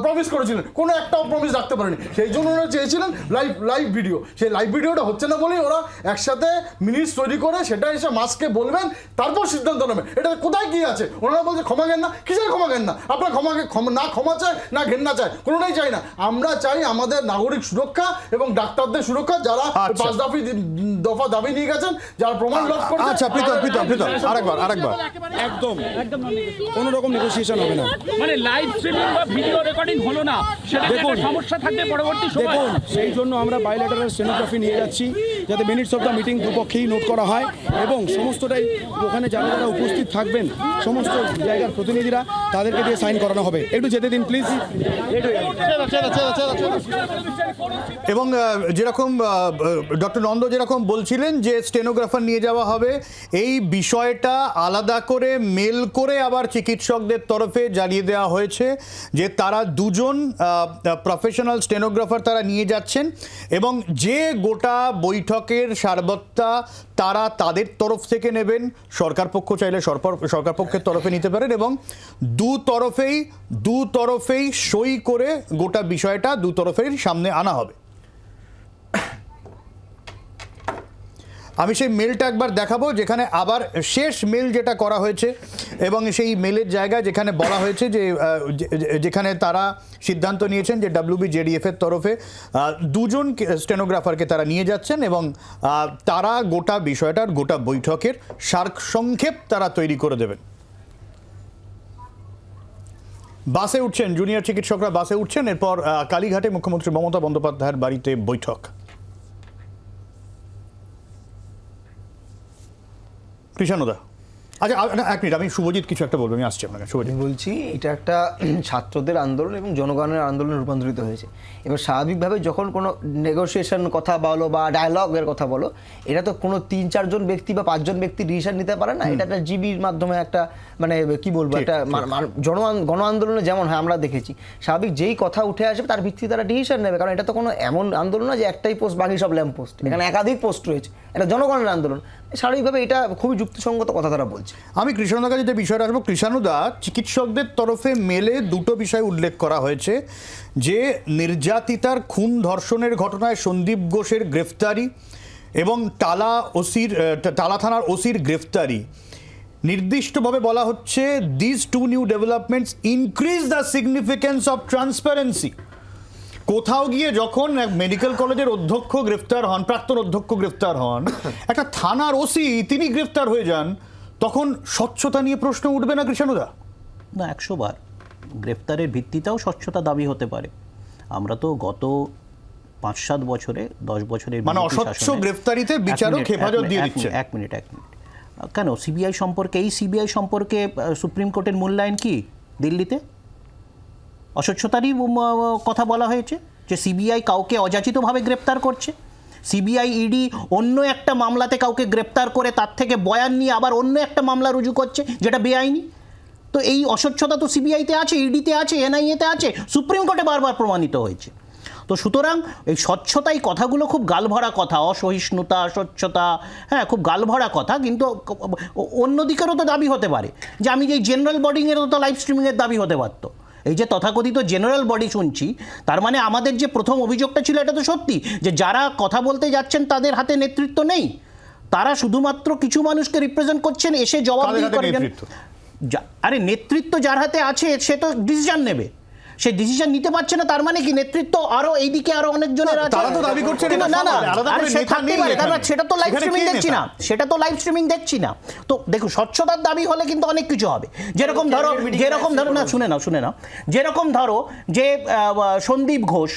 প্রমিস করেছিলেন, কোনো একটাও প্রমিস রাখতে পারেনি। সেই জন্য ওরা চেয়েছিলেন লাইভ ভিডিও। সেই লাইভ ভিডিওটা হচ্ছে না বলেই ওরা একসাথে মিনিটস তৈরি করে সেটা এসে মাসকে বলবেন, তারপর সিদ্ধান্ত নেবেন। এটা কোথায় কি আছে? ওনারা বলছে ক্ষমা ঘেন না। কিসের ক্ষমা ঘেন না? আপনার না ক্ষমা চায়, না ঘেন্না চায়, কোনোটাই চাই না। আমরা চাই আমাদের নাগরিক সুরক্ষা এবং ডাক্তারদের সুরক্ষা, যারা 5 দফা দাবি নিয়ে গেছেন, যারা প্রমাণ লক করছে। আচ্ছা, প্রীতম আরেকবার একদম কোনো রকম নেগোসিয়েশন হবে না। মানে লাইভ স্ট্রিমিং বা ভিডিও রেকর্ডিং হলো না, সেটা দেখুন, সমস্যা থাকবে পরবর্তী সময়। দেখুন, সেই জন্য আমরা বাইলেটারাল স্টেনোগ্রাফি নিয়ে যাচ্ছি, যাতে মিনিটস অফ দ্য মিটিং দুপক্ষেই নোট করা হয়, এবং সমস্তটাই ওখানে যারা যারা উপস্থিত থাকবেন, সমস্ত জায়গার প্রতিনিধিরা, তাদেরকে দিয়ে সাইন করানো হবে। একটু যেতে দিন প্লিজ। এবং যেরকম ডক্টর নন্দ যেরকম বলছিলেন যে স্টেনোগ্রাফার নিয়ে যাওয়া হবে, এই বিষয়টা আলাদা করে মেল করে আবার চিকিৎসকদের তরফে জানিয়ে দেওয়া হয়েছে যে তারা 2 জন প্রফেশনাল স্টেনোগ্রাফার তারা নিয়ে যাচ্ছেন, এবং যে গোটা বৈঠকের সারবত্তা তারা তাদের তরফ থেকে নেবেন। সরকার পক্ষ চাইলে সরকার পক্ষের তরফে নিতে পারেন, এবং দু তরফেই সই করে গোটা বিষয়টা দু তরফের সামনে আনা হবে। আমি সেই মেলটা একবার দেখাবো, যেখানে আবার শেষ মেল যেটা করা হয়েছে, এবং সেই মেলের জায়গায় যেখানে বলা হয়েছে যে যেখানে তারা সিদ্ধান্ত নিয়েছেন যে WBJDF এর তরফে 2 জন স্টেনোগ্রাফারকে তারা নিয়ে যাচ্ছেন, এবং তারা গোটা বিষয়টার, গোটা বৈঠকের সারসংক্ষেপ তারা তৈরি করে দেবেন। বাসে উঠছেন জুনিয়র চিকিৎসকরা, বাসে উঠছেন। এরপর কালীঘাটে মুখ্যমন্ত্রী মমতা বন্দ্যোপাধ্যায়ের বাড়িতে বৈঠক। কৃষ্ণদা, আচ্ছা এক মিনিট, আমি শুভজিৎ কিছু একটা বলবো, আমি আসছি আপনাকে। শুভজিৎ বলছি, এটা একটা ছাত্রদের আন্দোলন এবং জনগণের আন্দোলনে রূপান্তরিত হয়েছে। এবার স্বাভাবিকভাবে যখন কোনো নেগোসিয়েশন কথা বলো বা ডায়ালগের কথা বলো, এটা তো কোনো 3-4 জন ব্যক্তি বা 5 জন ব্যক্তি ডিসিশন নিতে পারে না। এটা একটা জিবির মাধ্যমে একটা মানে কি বলবো, একটা গণ আন্দোলনে যেমন হয় আমরা দেখেছি, স্বাভাবিক যেই কথা উঠে আসবে তার ভিত্তিতে তারা ডিসিশন নেবে। কারণ এটা তো কোনো এমন আন্দোলন না যে একটাই পোস্ট বাকি সব ল্যাম্প পোস্ট, এখানে একাধিক পোস্ট রয়েছে। এটা জনগণের আন্দোলন, স্বাভাবিকভাবে এটা খুবই যুক্তিসঙ্গত কথা তারা বলছে। আমি কৃষ্ণদার কাছে যে বিষয়টা আসবো, কৃষ্ণদা, চিকিৎসকদের তরফে মেলে 2টো বিষয় উল্লেখ করা হয়েছে, যে নির্যাতিতার খুন ধর্ষণের ঘটনায় সন্দীপ ঘোষের গ্রেফতারি এবং টালা থানার ওসির গ্রেফতারি। নির্দিষ্টভাবে বলা হচ্ছে this 2 new developments increase the significance of transparency. কোথাও গিয়ে যখন মেডিকেল কলেজের অধ্যক্ষ গ্রেফতার হন, প্রাক্তন অধ্যক্ষ গ্রেফতার হন, একটা থানার ওসি তিনি গ্রেফতার হয়ে যান, তখন স্বচ্ছতা নিয়ে প্রশ্ন উঠবে না কৃষ্ণদা? না, 100 বার গ্রেফতারের ভিত্তিতেও স্বচ্ছতা দাবি হতে পারে। আমরা তো গত 5-7 বছরে, 10 বছরের মানে অস্বচ্ছ গ্রেফতারিতে বিচারক হেফাজত দিয়ে দিচ্ছে। এক মিনিট কেন সিবিআই সম্পর্কে, এই সিবিআই সম্পর্কে সুপ্রিম কোর্টের মূল্যায়ন কি দিল্লিতে? অস্বচ্ছতারই কথা বলা হয়েছে যে সিবিআই কাউকে অযাচিতভাবে গ্রেপ্তার করছে। সিবিআই ইডি অন্য একটা মামলাতে কাউকে গ্রেপ্তার করে তার থেকে বয়ান নিয়ে আবার অন্য একটা মামলা রুজু করছে যেটা বেআইনি। তো এই অস্বচ্ছতা তো সিবিআইতে আছে, ইডিতে আছে, এনআইএতে আছে, সুপ্রিম কোর্টে বারবার প্রমাণিত হয়েছে। তো সুতরাং এই স্বচ্ছতা, এই কথাগুলো খুব গালভরা কথা, অসহিষ্ণুতা, স্বচ্ছতা, হ্যাঁ খুব গালভরা কথা, কিন্তু অন্যদিকেরও তো দাবি হতে পারে যে আমি যে জেনারেল বডিংয়েরও তো লাইভ স্ট্রিমিংয়ের দাবি হতে পারতো। এই যে তথাকথিত জেনারেল বডি শুনছি, তার মানে আমাদের যে প্রথম অভিযোগটা ছিল এটা তো সত্যি, যে যারা কথা বলতে যাচ্ছেন তাদের হাতে নেতৃত্ব নেই, তারা শুধুমাত্র কিছু মানুষকে রিপ্রেজেন্ট করছেন, এসে জবাবদিহি করবেন। আরে নেতৃত্ব যার হাতে আছে সে তো ডিসিশন নেবে, সে ডিসিশন নিতে পারছে না, তার মানে কি নেতৃত্ব আরো এইদিকে আরো অনেকজনের আছে। তারা তো দাবি করছেন না না না, আলাদা করে সে নেতা থাকতে নেই পারে, এখানে। সেটা তো লাইভ এখানে স্ট্রিমিং কে দেখছি নেতা? না, সেটা তো লাইভ স্ট্রিমিং দেখছি না। তো দেখো স্বচ্ছতার দাবি হলে কিন্তু অনেক কিছু হবে। যেরকম ধরো না শুনে নাও যেরকম ধরো যে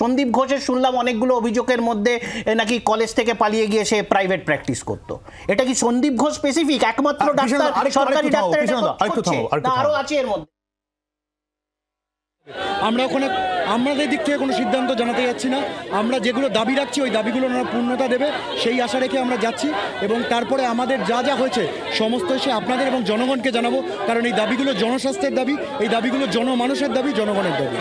সন্দীপ ঘোষের শুনলাম অনেকগুলো অভিযোগের মধ্যে নাকি কলেজ থেকে পালিয়ে গিয়ে সে প্রাইভেট প্র্যাকটিস করতো। এটা কি সন্দীপ ঘোষ স্পেসিফিক একমাত্র ডাক্তার, সরকারি ডাক্তার এটা করছে? না আরো আছে এর মধ্যে? আমরা ওখানে আমাদের দিক থেকে কোনো সিদ্ধান্ত জানাতে যাচ্ছি না। আমরা যেগুলো দাবি রাখছি ওই দাবিগুলো ওনারা পূর্ণতা দেবে সেই আশা রেখে আমরা যাচ্ছি, এবং তারপরে আমাদের যা যা হয়েছে সমস্ত এসে আপনাদের এবং জনগণকে জানাবো, কারণ এই দাবিগুলো জনস্বাস্থ্যের দাবি, এই দাবিগুলো জনমানুষের দাবি, জনগণের দাবি।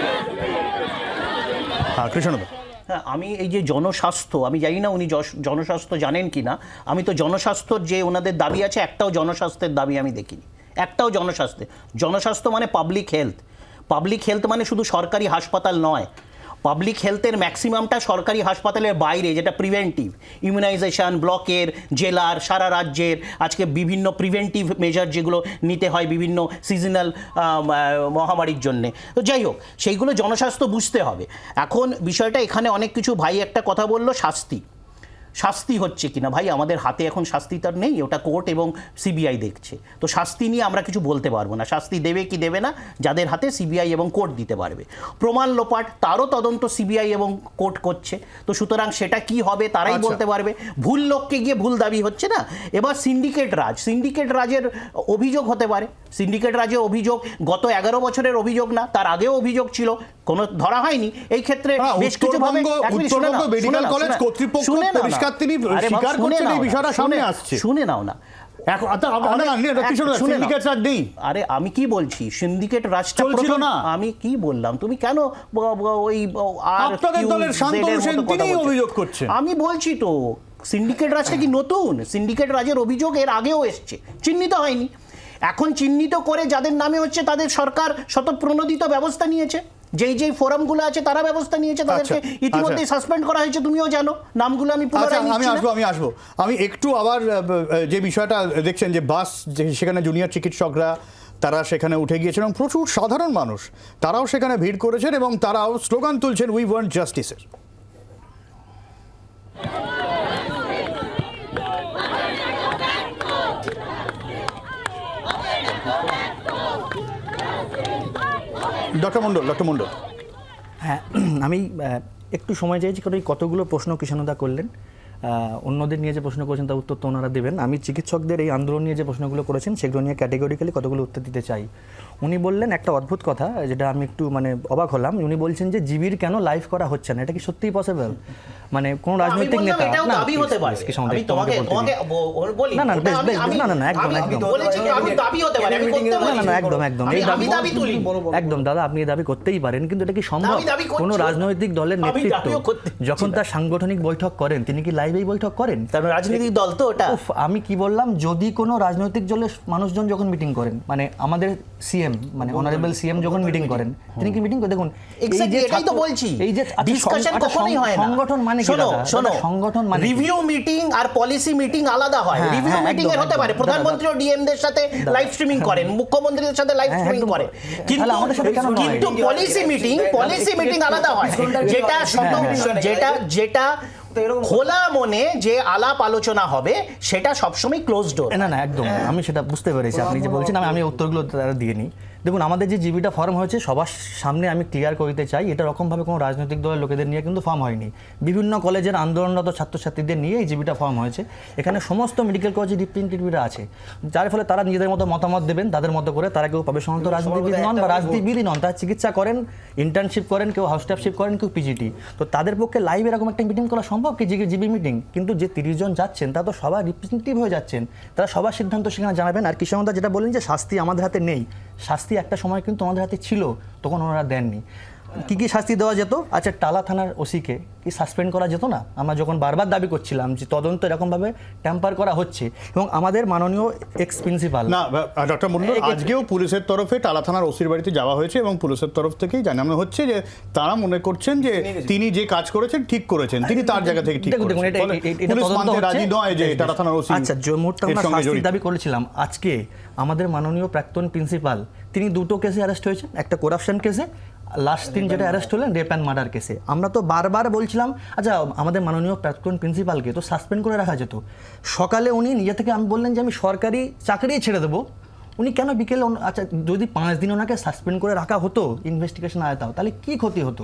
হ্যাঁ কৃষ্ণদা, হ্যাঁ, আমি এই যে জনস্বাস্থ্য, আমি জানি না উনি জনস্বাস্থ্য জানেন কি না, আমি তো জনস্বাস্থ্যর যে ওনাদের দাবি আছে একটাও জনস্বাস্থ্যের দাবি আমি দেখিনি, একটাও জনস্বাস্থ্য মানে পাবলিক হেলথ। পাবলিক হেলথ মানে শুধু সরকারি হাসপাতাল নয়, পাবলিক হেলথের ম্যাক্সিমামটা সরকারি হাসপাতালের বাইরে, যেটা প্রিভেন্টিভ ইমিউনাইজেশন, ব্লকের, জেলার, সারা রাজ্যের আজকে বিভিন্ন প্রিভেন্টিভ মেজার যেগুলো নিতে হয় বিভিন্ন সিজনাল মহামারীর জন্যে। তো যাই হোক, সেইগুলো জনস্বাস্থ্য বুঝতে হবে। এখন বিষয়টা এখানে অনেক কিছু, ভাই একটা কথা বললো শাস্তি হচ্ছে কিনা, ভাই আমাদের হাতে এখন শাস্তি তার নেই, ওটা কোর্ট এবং সিবিআই দেখছে। তো শাস্তি নিয়ে আমরা কিছু বলতে পারবো না, শাস্তি দেবে কি দেবে না যাদের হাতে সিবিআই এবং কোর্ট দিতে পারবে। প্রমাণ লোপাট তারও তদন্ত সিবিআই এবং কোর্ট করছে, তো সুতরাং সেটা কি হবে তারাই বলতে পারবে। ভুল লোককে গিয়ে ভুল দাবি হচ্ছে না। এবার সিন্ডিকেট রাজের অভিযোগ হতে পারে, সিন্ডিকেট রাজের অভিযোগ গত 11 বছরের অভিযোগ না, তার আগেও অভিযোগ ছিল, কোনো ধরা হয়নি। এই ক্ষেত্রে বেশ কিছু ভাবে উত্তরবঙ্গ মেডিকেল কলেজ কর্তৃপক্ষ পরিষ্কার তিনি স্বীকার করছেন এই বিষয়টা সামনে আসছে। শুনে নাও না, আরে আমি কি বলছি, সিন্ডিকেট রাজটা চলছিল না। আমি কি বললাম, তুমি কেন ওই আপনাদের দলের শান্তনু সেন তিনি অভিযোগ করছেন? আমি বলছি তো সিন্ডিকেট রাজটা কি নতুন? সিন্ডিকেট রাজের অভিযোগ এর আগেও এসছে, চিহ্নিত হয়নি। এখন চিহ্নিত করে যাদের নামে হচ্ছে তাদের সরকার স্বতঃপ্রণোদিত ব্যবস্থা নিয়েছে, যেই ফোরামগুলো আছে তারা ব্যবস্থা নিয়েছে, তাদেরকে ইতিমধ্যে সাসপেন্ড করা হয়েছে, তুমিও জানো নামগুলো। আমি আসবো আমি একটু আবার যে বিষয়টা দেখছেন যে বাস, সেখানে জুনিয়র চিকিৎসকরা তারা সেখানে উঠে গিয়েছেন এবং প্রচুর সাধারণ মানুষ তারাও সেখানে ভিড় করেছেন এবং তারাও স্লোগান তুলছেন, উই ওয়ান্ট জাস্টিসের। ডক্টর মণ্ডল, হ্যাঁ, আমি একটু সময় চাইছি, কারণ এই কতগুলো প্রশ্ন কৃষ্ণদা করলেন, অন্যদের নিয়ে যে প্রশ্ন করেছেন তার উত্তর তো ওনারা দেবেন। আমি চিকিৎসকদের এই আন্দোলন নিয়ে যে প্রশ্নগুলো করেছেন সেগুলো নিয়ে ক্যাটেগরিক্যালি কতগুলো উত্তর দিতে চাই। উনি বললেন একটা অদ্ভুত কথা, যেটা আমি একটু অবাক হলাম। উনি বলছেন যে জিবির কেন লাইভ করা হচ্ছে না, এটা কি সত্যিই পসিবল? মানে কোন রাজনৈতিক নেতা না, একদম দাদা, আপনি দাবি করতেই পারেন, কিন্তু এটা কি সম্ভব? কোন রাজনৈতিক দলের নেতৃত্ব যখন তার সাংগঠনিক বৈঠক করেন তিনি কি লাইভেই বৈঠক করেন? রাজনৈতিক দল তো ওটা। আমি কি বললাম, যদি কোনো রাজনৈতিক দলের মানুষজন যখন মিটিং করেন, মানে আমাদের সিএম, মানে অনারেবল সিএম যখন মিটিং করেন, তিনি কি মিটিং করে দেখুন, এটাই তো বলছি, এই যে ডিসকাশন কখনোই হয় না। সংগঠন মানে কি? শোনো, সংগঠন মানে রিভিউ মিটিং আর পলিসি মিটিং আলাদা হয়। রিভিউ মিটিং এর হতে পারে প্রধানমন্ত্রী ও ডিএম দের সাথে লাইভ স্ট্রিমিং করেন, মুখ্যমন্ত্রীদের সাথে লাইভ স্ট্রিমিং করেন, কিন্তু পলিসি মিটিং আলাদা হয়, যেটা খোলা মনে যে আলাপ আলোচনা হবে সেটা সবসময় ক্লোজ ডোর। না একদম, আমি সেটা বুঝতে পেরেছি আপনি যে বলছেন। আমি উত্তরগুলো তারা দিয়ে নিই। দেখুন, আমাদের যে জিবিটা ফর্ম হয়েছে সবার সামনে আমি ক্লিয়ার করে দিতে চাই, এটা রকমভাবে কোনো রাজনৈতিক দলের লোকেদের নিয়ে কিন্তু ফর্ম হয়নি। বিভিন্ন কলেজের আন্দোলনরত ছাত্রছাত্রীদের নিয়ে এই জিবিটা ফর্ম হয়েছে। এখানে সমস্ত মেডিকেল কলেজের রিপ্রেজেন্টেটিভরা আছে, যার ফলে তারা নিজেদের মতো মতামত দেবেন তাদের মতো করে। তারা কেউ প্রফেশনাল রাজনীতিবিদ নন বা রাজনীতিবিদই নন, তারা চিকিৎসা করেন, ইন্টার্নশিপ করেন, কেউ হাউসস্টাফশিপ করেন, কেউ পিজিটি। তো তাদের পক্ষে লাইভ এরকম একটা মিটিং করা সম্ভব কি, জিবি মিটিং? কিন্তু যে 30 জন যাচ্ছেন তারা তো সবাই রিপ্রেজেন্টেটিভ হয়ে যাচ্ছেন, তারা সবার সিদ্ধান্ত সেখানে জানাবেন। আর কিষাণদা যেটা বললেন যে শাস্তি আমাদের হাতে নেই, শাস্তি একটা সময় কিন্তু আমাদের হাতে ছিল, তখন ওনারা দেননি। কী শাস্তি দেওয়া যেত? আচ্ছা, টালা থানার ওসিকে কি সাসপেন্ড করা যেত না? আমরা যখন বারবার দাবি করছিলাম যে তদন্ত এরকমভাবে ট্যাম্পার করা হচ্ছে, এবং আমাদের মাননীয় এক্স প্রিন্সিপাল না ডক্টর মন্ডল, আজকেও পুলিশের তরফে টালা থানার ওসির বাড়িতে যাওয়া হয়েছে এবং পুলিশের তরফ থেকেই জানানো হচ্ছে যে তারা মনে করছেন যে তিনি যে কাজ করেছেন ঠিক করেছেন, তিনি তার জায়গা থেকে ঠিক করেছেন। পুলিশ মানতে রাজি নয় যে টালা থানার ওসি। আচ্ছা, যে মুহূর্তে আমরা শাস্তি দাবি করেছিলাম, আজকে আমাদের মাননীয় প্রাক্তন প্রিন্সিপাল তিনি দুটো কেসে অ্যারেস্ট হয়েছেন, একটা করাপশন কেসে, লাস্ট দিন যেটা অ্যারেস্ট হলেন রেপ অ্যান্ড মার্ডার কেসে। আমরা তো বারবার বলছিলাম আচ্ছা আমাদের মাননীয় প্রাক্তন প্রিন্সিপালকে তো সাসপেন্ড করে রাখা যেত। সকালে উনি নিজে থেকে আমি বললেন যে আমি সরকারি চাকরি ছেড়ে দেবো, উনি কেন বিকেলে আচ্ছা যদি 5 দিন ওনাকে সাসপেন্ড করে রাখা হতো, ইনভেস্টিগেশন আয়তাও, তাহলে কি ক্ষতি হতো?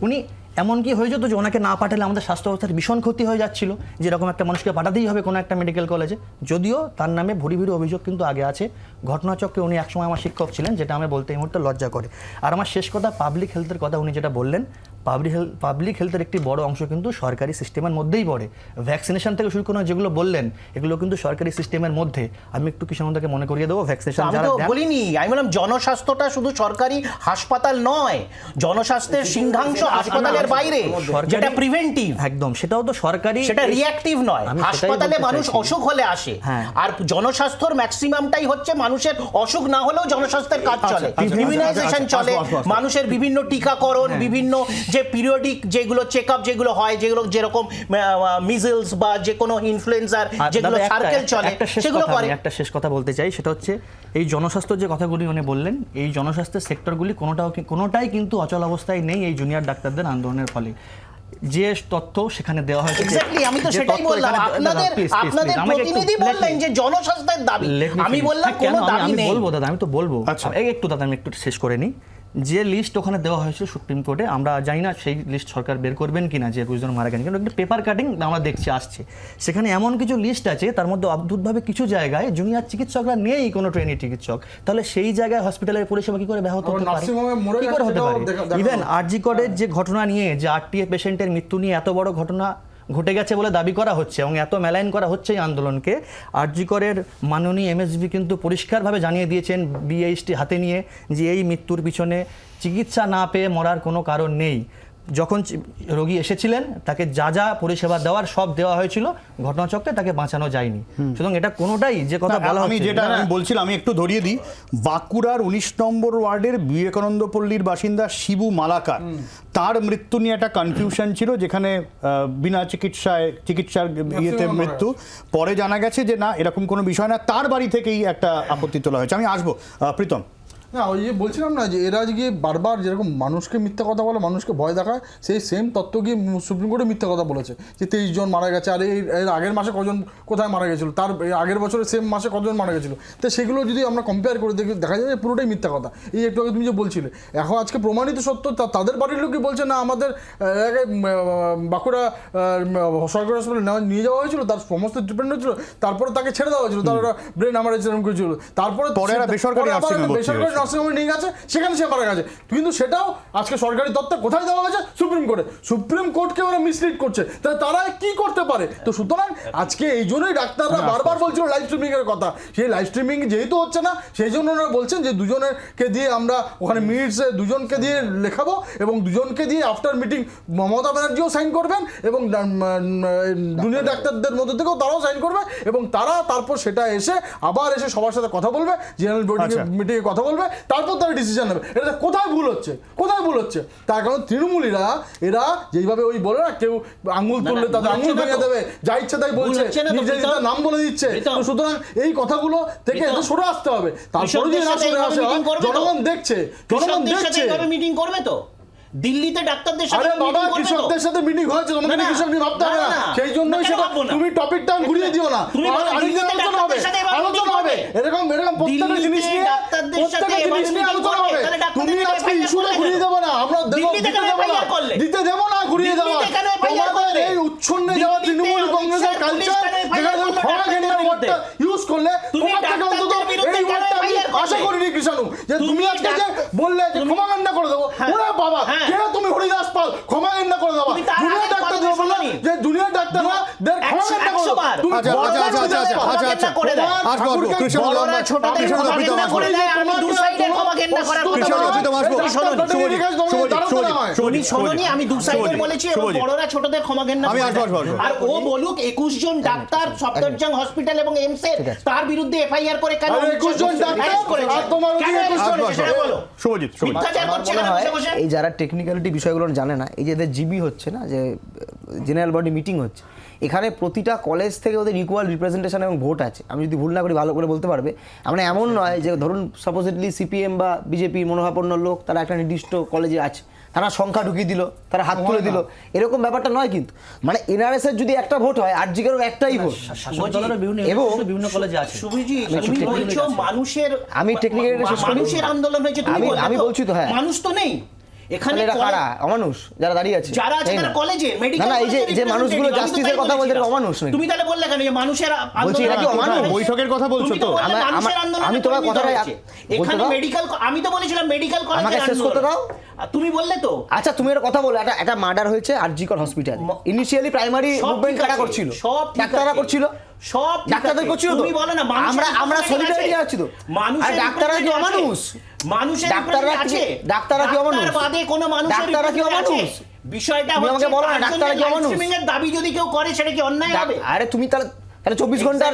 উনি এমন কি হয়ে যেত যে ওনাকে না পাঠালে আমাদের স্বাস্থ্য ব্যবস্থার ভীষণ ক্ষতি হয়ে যাচ্ছিল, যেরকম একটা মানুষকে পাঠাতেই হবে কোনো একটা মেডিকেল কলেজে। যদিও তার নামে ভুরি ভুরি অভিযোগ কিন্তু আগে আছে। ঘটনাচক্রে উনি একসময় আমার শিক্ষক ছিলেন, যেটা আমি বলতে এই মুহূর্তে লজ্জা করে। আর আমার শেষ কথা, পাবলিক হেলথের কথা উনি যেটা বললেন, পাবলিক হেলথের একটি বড় অংশ কিন্তু সরকারি সিস্টেমের মধ্যেই পড়ে। ভ্যাকসিনেশন থেকে শুরু করে যেগুলো বললেন এগুলো কিন্তু সরকারি সিস্টেমের মধ্যে। আমি একটু কিষাণদাকে মনে করিয়ে দেবো, ভ্যাকসিনেশন আমি তো বলিনি, আমি বললাম জনস্বাস্থ্যটা শুধু সরকারি হাসপাতাল নয়, জনস্বাস্থ্যের সিংহাংশ হাসপাতালের বাইরে, যেটা প্রিভেন্টিভ। একদম, সেটাও তো সরকারি, সেটা রিঅ্যাক্টিভ নয়। হাসপাতালে মানুষ অসুখ হলে আসে, আর জনস্বাস্থ্যর ম্যাক্সিমামটাই হচ্ছে মানুষের অসুখ না হলেও জনস্বাস্থ্যের কাজ চলে, ইমিউনাইজেশন চলে, মানুষের বিভিন্ন টিকাকরণ, বিভিন্ন যে পিরিয়ডিক যেগুলো চেকআপ যেগুলো হয়, যেগুলো যেরকম মিজলস বা যে কোনো ইনফ্লুয়েঞ্জার যেগুলো সার্কেল চলে, সেগুলো করে। একটা শেষ কথা বলতে চাই, সেটা হচ্ছে এই জনস্বাস্থ্য যে কথাগুলি উনি বললেন, এই জনস্বাস্থ্যের সেক্টরগুলি কোনোটাই কিন্তু অচল অবস্থায় নেই এই জুনিয়র ডাক্তারদের আন্দোলনের ফলে। যে তথ্য সেখানে দেওয়া হয়েছে, এক্স্যাক্টলি, আমি তো সেটাই বললাম। আপনাদের প্রতিনিধি বললেন যে জনস্বাস্থ্যের দাবি, আমি বললাম কোনো দাবি নেই। বলবো দাদা, আমি তো বলবো। আচ্ছা একটু দাদা, আমি একটু শেষ করে নিই। যে লিস্ট ওখানে দেওয়া হয়েছিল সুপ্রিম কোর্টে, আমরা জানি না সেই লিস্ট সরকার বের করবেন কিনা যে 21 জন মারা গেছেন, কিন্তু একটা পেপার কাটিং আমরা দেখছি আসছে, সেখানে এমন কিছু লিস্ট আছে তার মধ্যে অদ্ভুতভাবে কিছু জায়গায় জুনিয়র চিকিৎসকরা নেই, কোনো ট্রেনি চিকিৎসক। তাহলে সেই জায়গায় হসপিটালের পরিষেবা কি করে ব্যাহত হতে পারে, কি করে হতে পারে? ইভেন আরজি করের যে ঘটনা নিয়ে, যে আরটিএ পেশেন্টের মৃত্যু নিয়ে এত বড় ঘটনা ঘটে গেছে বলে দাবি করা হচ্ছে এবং এত মেলাইন করা হচ্ছে এই আন্দোলনকে, আরজি করের মাননীয় এমএসবি কিন্তু পরিষ্কারভাবে জানিয়ে দিয়েছেন বিএইচটি হাতে নিয়ে যে এই মৃত্যুর পিছনে চিকিৎসা না পেয়ে মরার কোনো কারণ নেই। যখন রোগী এসেছিলেন তাকে যা যা পরিষেবা দেওয়ার সব দেওয়া হয়েছিল, ঘটনাচক্রে তাকে বাঁচানো যায়নি। সুতরাং এটা কোনোটাই যে কথা বলা আমি যেটা আমি বলছিলাম, আমি একটু ধরিয়ে দিই। বাঁকুড়ার 19 নম্বর ওয়ার্ডের বিবেকানন্দ পল্লীর বাসিন্দা শিবু মালাকার, তার মৃত্যু নিয়ে একটা কনফিউশন ছিল, যেখানে বিনা চিকিৎসার ইয়েতে মৃত্যু। পরে জানা গেছে যে না, এরকম কোনো বিষয় না, তার বাড়ি থেকেই একটা আপত্তি তোলা হয়েছে। আমি আসবো প্রীতম। না, ওই যে বলছিলাম না যে এরা গিয়ে বারবার যেরকম মানুষকে মিথ্যা কথা বলে, মানুষকে ভয় দেখায়, সেই সেম তত্ত্ব গিয়ে সুপ্রিম কোর্টে মিথ্যা কথা বলেছে যে 23 জন মারা গেছে। আর এর আগের মাসে কজন কোথায় মারা গেছিলো, তার আগের বছরে সেম মাসে কজন মারা গেছিলো। তো সেগুলো যদি আমরা কম্পেয়ার করে দেখি, দেখা যায় যে পুরোটাই মিথ্যা কথা। এই একটু আগে তুমি যে বলছিলে, এখন আজকে প্রমাণিত সত্য, তাদের বাড়ির লোকই বলছে না আমাদের বাঁকুড়া সরকারি হাসপাতালে নিয়ে যাওয়া হয়েছিল, তার সমস্ত ট্রিটমেন্ট হয়েছিল, তারপরে তাকে ছেড়ে দেওয়া হয়েছিল, তার ব্রেন হ্যামারেজ এরকম করেছিল, তারপরে বেসরকারি নার্সিংহোমে নিয়ে গেছে, সেখানে সে মারা গেছে। কিন্তু সেটাও আজকে সরকারি তত্ত্বে কোথায় দেওয়া হয়েছে? সুপ্রিম কোর্টে। সুপ্রিম কোর্টকে ওরা মিসলিড করছে, তাহলে তারা কি করতে পারে? তো সুতরাং আজকে এই জন্যই ডাক্তাররা বারবার বলছিল লাইভ স্ট্রিমিং এর কথা। সেই লাইভ স্ট্রিমিং যেহেতু হচ্ছে না, সেই জন্য ওরা বলছেন যে দুজনকে দিয়ে আমরা ওখানে মিনিটসে দুজনকে দিয়ে লেখাবো এবং দুজনকে দিয়ে আফটার মিটিং মমতা ব্যানার্জিও সাইন করবেন এবং জুনিয়র ডাক্তারদের মধ্যে থেকেও তারাও সাইন করবে এবং তারা তারপর সেটা এসে আবার এসে সবার সাথে কথা বলবে, জেনারেল মিটিংয়ে কথা বলবে, তারপর তারা ডিসিশন নেবে। এটা কোথায় ভুল হচ্ছে, কোথায় ভুল হচ্ছে? তার কারণ তৃণমূলীরা এরা যেইভাবে ওই বলে না, কেউ আঙুল তুললে তাদের আঙুল ভেঙে দেবে, যা ইচ্ছে তাই বলছে, নিজের নাম বলে দিচ্ছে। সুতরাং এই কথাগুলো থেকে এদের সরে আসতে হবে। তারপরে যদি না সরে আসে, জনগণ দেখছে, মিটিং করবে তো দিল্লিতে ডাক্তারদের সাথে। আরে বাবা, কৃষকদের সাথে মিটিং হয়েছে, তোমাকে কৃষক নিয়ে ভাবতে হবে না। সেই জন্যই সেটা তুমি টপিকটা ঘুরিয়ে দিও না, আলোচনা হবে এরকম প্রত্যেকটা জিনিস নিয়ে ডাক্তারদের সাথে প্রত্যেকটা জিনিস নিয়ে আলোচনা হবে। তুমি আজকে ইস্যুটা ঘুরিয়ে দেবো না, আমরা দিতে দেবো না ঘুরিয়ে দেওয়া। তোমাদের এই উচ্ছন্নে যাওয়া তৃণমূল কংগ্রেসের কালচার, যেখানে তুমি ক্ষমা ঘেন্নার ওয়ার্ডটা ইউজ করলে, তোমার থেকে অন্তত এই ওয়ার্ডটা আমি আশা করিনি কৃষাণু, যে তুমি আজকে যে বললে যে ক্ষমা ঘেন্না করে দেবো, ওরে বাবা কে তুমি হরিদাস পাল ক্ষমা ঘেন্না করে দেবো? জুনিয়র ডাক্তার বললো যে জুনিয়র ডাক্তাররা দের ক্ষমা ঘেন্না করে দেবো। তুমি আমি দু সাইডের বলেছি বড়রা ছোটদের ক্ষমা ঘেন্না আর ও বলুক 21 জন ডাক্তার সফদরজং হসপিটাল এবং এমস এর তার বিরুদ্ধে এফআইআর করে কেন 21 জন ডাক্তার আর তোমার শুভজিৎ এই যারা টেকনিক্যালিটি বিষয়গুলো জানে না, এই যে এদের জিবি হচ্ছে না, যে জেনারেল বডি মিটিং হচ্ছে, এখানে প্রতিটা কলেজ থেকে ওদের ইকুয়াল রিপ্রেজেন্টেশন এবং ভোট আছে। আমি যদি ভুল না করি ভালো করে বলতে পারবে। আমরা এমন নয় যে ধরুন সাপোজিটলি সিপিএম বা বিজেপি মনোভাবাপন্ন লোক তারা একটা নির্দিষ্ট কলেজে আছে, তারা সংখ্যা ঢুকিয়ে দিল, তারা হাত তুলে দিল, এরকম ব্যাপারটা নয়। কিন্তু মানে এনআরএস এর যদি একটা ভোট হয়, আরজিকেরও একটাই ভোট, এবং বিভিন্ন কলেজে আছে। মানুষের আমি টেকনিক্যালি মানুষের আন্দোলন হয়েছে, আমি বলছি তো, হ্যাঁ মানুষ তো নেই এখানে। কারা অমানুষ যারা দাঁড়িয়ে আছে, যারা আছে তারা কলেজে মেডিকেল, না এই যে মানুষগুলো জাস্টিসের কথা বলতে অমানুষ নাকি? তুমি তাহলে বললে কেন যে মানুষের বলছি এটা কি অমানুষ? বৈঠকের কথা বলছো তো? আমি তোমার কথাটা এখানে মেডিকেল, আমি তো বলেছিলাম মেডিকেল কলেজে আমাকে শেষ করতে দাও। তুমি বললে তো। আচ্ছা তুমি একটা কথা বলো, একটা মার্ডার হয়েছে RG Kar hospital, initially primary movement কারা করছিল? সব ডাক্তাররা করছিল, সব ডাক্তারদের করছিল তো। তুমি বলো না আমরা সলিডারিটি আছি তো। আর ডাক্তাররা কি অমানুষ? মানুষের ডাক্তাররা আছে, ডাক্তাররা কি অমানুষ? বাদে কোনো মানুষ, ডাক্তাররা কি অমানুষ? বিষয়টা আমাকে বলো না, ডাক্তাররা কি অমানুষ? দাবি যদি কেউ করে সেটা কি অন্যায় হবে? আরে তুমি তাহলে 24 ঘন্টার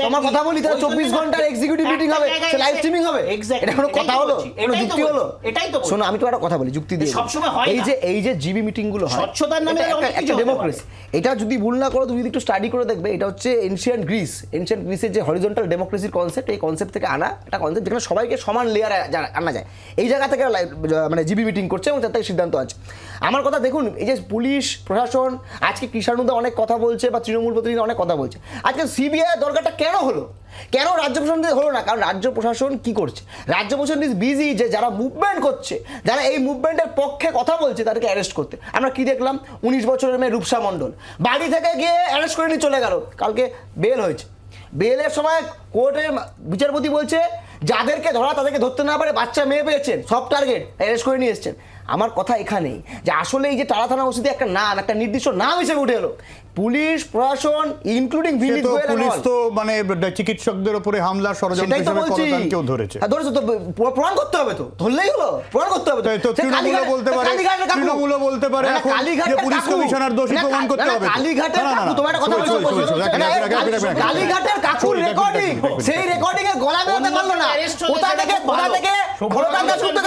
তোমার কথা বলি, তাহলে 24 ঘন্টার এক্সিকিউটিভ মিটিং হবে, সে লাইভ স্ট্রিমিং হবে, এটা কোনো কথা হলো? কোনো যুক্তি হলো? এটাই তো। শোনো আমি তো একটা কথা বলি, যুক্তি দিয়ে সবসময় হয় না। এই যে জিবি মিটিং গুলো হয় স্বচ্ছতার নামে একটা ডেমোক্রেসি, এটা যদি ভুল না করো, তুমি যদি একটু স্টাডি করে দেখবে, এটা হচ্ছে এনশিয়েন্ট গ্রিসের যে হরিজন্টাল ডেমোক্রেসির কনসেপ্ট, এই কনসেপ্ট থেকে আনা একটা কনসেপ্ট, যেখানে সবাইকে সমান লেয়ারে আনা যায়। এই জায়গা থেকে মানে জিবি মিটিং করছে এবং তার থেকে সিদ্ধান্ত আছে। আমার কথা দেখুন, এই যে পুলিশ প্রশাসন আজকে কৃষাণুদা অনেক কথা বলছে বা তৃণমূল প্রতিনিধি অনেক কথা বলছে, আজকে সিবিআই দরকারটা কেন হলো? কেন রাজ্য প্রশাসন হলো না? কারণ রাজ্য প্রশাসন কি করছে? রাজ্য প্রশাসন ইজ বিজি, যে যারা মুভমেন্ট করছে, যারা এই মুভমেন্টের পক্ষে কথা বলছে, তাদেরকে অ্যারেস্ট করতে। আমরা কি দেখলাম? 19 বছরের মেয়ে রূপসা মণ্ডল বাড়ি থেকে গিয়ে অ্যারেস্ট করে নিয়ে চলে গেল, কালকে বেল হয়েছে। বেলের সময় কোর্টের বিচারপতি বলছে যাদেরকে ধরা তাদেরকে ধরতে না পারে, বাচ্চা মেয়ে পেয়েছেন, সব টার্গেট, অ্যারেস্ট করে নিয়ে এসছেন। আমার কথা এখানেই যে আসলে এই যে টালা থানা ওসিতে একটা নাম, একটা নির্দিষ্ট নাম হিসেবে উঠে এলো, পুলিশ প্রশাসন ইনক্লুডিং বিনীত গোয়েল, পুলিশ তো মানে চিকিৎসকদের উপরে হামলা ষড়যন্ত্র হিসেবে কলকাতাকেও ধরেছে। ধরেছে তো, প্রমাণ করতে হবে তো, ধরলেই হলো, প্রমাণ করতে হবে তো। তৃণমূলও বলতে পারে, তৃণমূলও বলতে পারে যে পুলিশ কমিশনার দোষী প্রমাণ করতে হবে। কালীঘাটের কাকু, তোমার একটা কথা বলছো, কালীঘাটের কাকুর রেকর্ডিং, সেই রেকর্ডিং এ গলা বেরোতে পারলো না, কোথা থেকে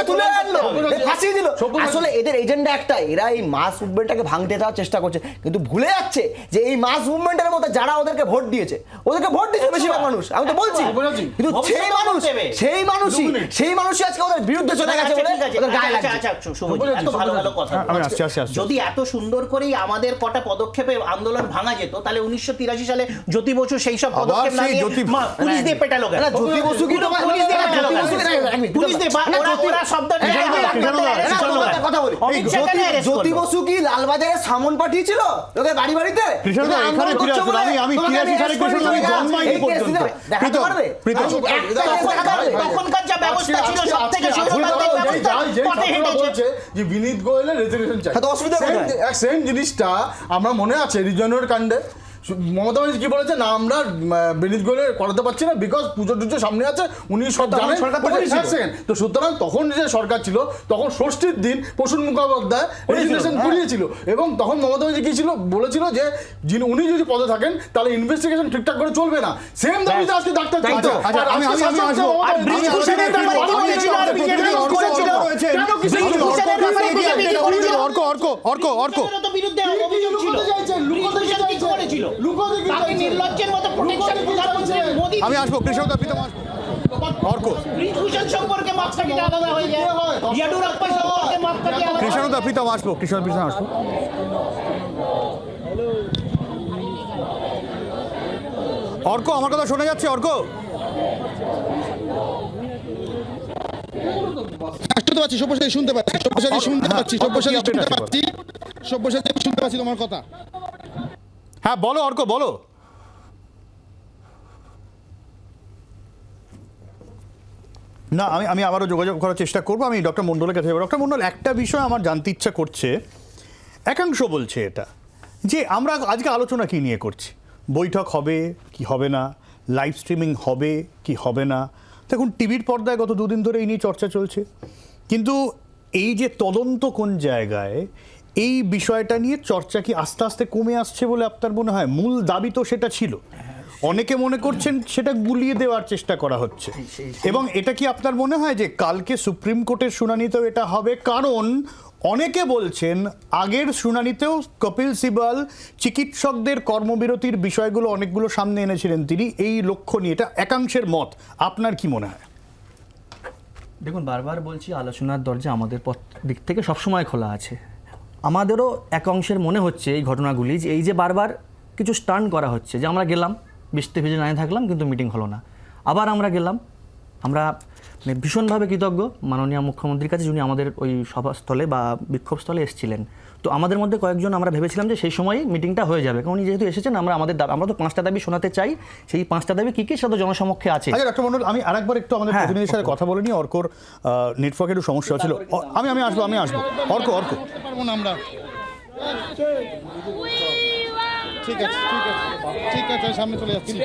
তুলে আনলো, ফাঁসিয়ে দিল। আসলে এদের এজেন্ডা একটাই, এরা এই মাস মুভমেন্টটাকে ভাঙতে দেওয়ার চেষ্টা করছে, কিন্তু ভুলে যাচ্ছে যে এই মাস মুভমেন্টের মধ্যে যারা ওদেরকে ভোট দিয়েছে বেশিরভাগ মানুষ, আমি তো বলছি, কিন্তু সেই মানুষই আজকে ওদের বিরুদ্ধে চলে গেছে বলে ওদের গায়ে লাগছে। এত ভালো ভালো কথা, যদি এত সুন্দর করেই আমাদের কটা পদক্ষেপে আন্দোলন ভাঙা যেত, তাহলে 1983 সালে জ্যোতি বসু সেই সব পদক্ষেপ না নিয়ে পুলিশ দিয়ে পেটালো কেন? জ্যোতি বসু কি তোমার পুলিশ দিয়ে ওরা শব্দ কথা বলি, জ্যোতি বসু কি লালবাজারে সামন পাঠিয়েছিল ওদের বাড়ি বাড়িতে? তখনকার যা ব্যবস্থা ছিল সব থেকে বিনীত গোয়েলের রেজুলেশন চাই, সেম জিনিসটা আমরা মনে আছে রিজনের কাণ্ডে মমতা ব্যানার্জি কি বলেছে না, আমরা বিনীত গোয়েলের করাতে পারছি না বিকজ পুজো টুজো সামনে আছে, উনি সব জানেন। তো সুতরাং তখন যে সরকার ছিল, তখন ষষ্ঠীর দিন প্রসূন মুখোপাধ্যায় রেজুলেশন করিয়েছিল, এবং তখন মমতা ব্যানার্জি কি ছিল বলেছিল যে উনি যদি পদে থাকেন তাহলে ইনভেস্টিগেশন ঠিকঠাক করে চলবে না। সেম দাবিতে আজকে ডাক্তার আমি আসবো কৃষক কৃষ্ণদা প্রীতম আসবো, কৃষ্ণ আসবো। অর্ক, আমার কথা শোনা যাচ্ছে? অর্ক, শুনতে পাচ্ছি, সব্যসাচী শুনতে পাচ্ছি, সব্যসাচী শুনতে পাচ্ছি, সব্যসাচী শুনতে পাচ্ছি, সব্যসাচী শুনতে পাচ্ছি তোমার কথা। হ্যাঁ বলো অর্ক, বলো। না আমি আবারও যোগাযোগ করার চেষ্টা করবো। আমি ডক্টর মণ্ডলের কাছে যাবো। ডক্টর মণ্ডল, একটা বিষয় আমার জানতে ইচ্ছা করছে, একাংশ বলছে এটা যে আমরা আজকে আলোচনা কি নিয়ে করছি, বৈঠক হবে কি হবে না, লাইভ স্ট্রিমিং হবে কি হবে না। দেখুন টিভির পর্দায় গত দুদিন ধরে এই নিয়ে চর্চা চলছে, কিন্তু এই যে তদন্ত কোন জায়গায়, এই বিষয়টা নিয়ে চর্চা কি আস্তে আস্তে কমে আসছে বলে আপনার মনে হয়? মূল দাবি তো সেটা ছিল, অনেকে মনে করছেন সেটা গুলিয়ে দেওয়ার চেষ্টা করা হচ্ছে। এবং এটা কি আপনার মনে হয় যে কালকে সুপ্রিম কোর্টের শুনানিতেও এটা হবে? কারণ অনেকে বলছেন আগের শুনানিতেও কপিল সিবাল চিকিৎসকদের কর্মবিরতির বিষয়গুলো অনেকগুলো সামনে এনেছিলেন তিনি এই লক্ষ্য নিয়ে, এটা একাংশের মত। আপনার কি মনে হয়? দেখুন, বারবার বলছি আলোচনার দরজা আমাদের দিক থেকে সবসময় খোলা আছে। আমাদেরও এক অংশের মনে হচ্ছে এই ঘটনাগুলি যে এই যে বারবার কিছু স্টান্ট করা হচ্ছে, যে আমরা গেলাম বৃষ্টি ভিজে না থাকলাম কিন্তু মিটিং হলো না, আবার আমরা গেলাম। আমরা ভীষণভাবে কৃতজ্ঞ মাননীয় মুখ্যমন্ত্রীর কাছে, যিনি আমাদের ওই সভাস্থলে বা বিক্ষোভস্থলে এসেছিলেন। তো আমাদের মধ্যে কয়েকজন আমরা ভেবেছিলাম যে সেই সময়ই মিটিংটা হয়ে যাবে, কারণ উনি যেহেতু এসেছেন আমরা তো 5টা দাবি শোনাতে চাই। সেই 5টা দাবি কী কী সেটা জনসমক্ষে আছে। আচ্ছা ডক্টর মণ্ডল, আমি আরেকবার একটু আমাদের প্রতিনিধির সাথে কথা বলে নিই। অর্কর নেটওয়ার্কের একটু সমস্যা ছিল। আমি আসবো অর্ক পারবো না আমরা। ঠিক আছে ঠিক আছে, সামনে চলে যাচ্ছি।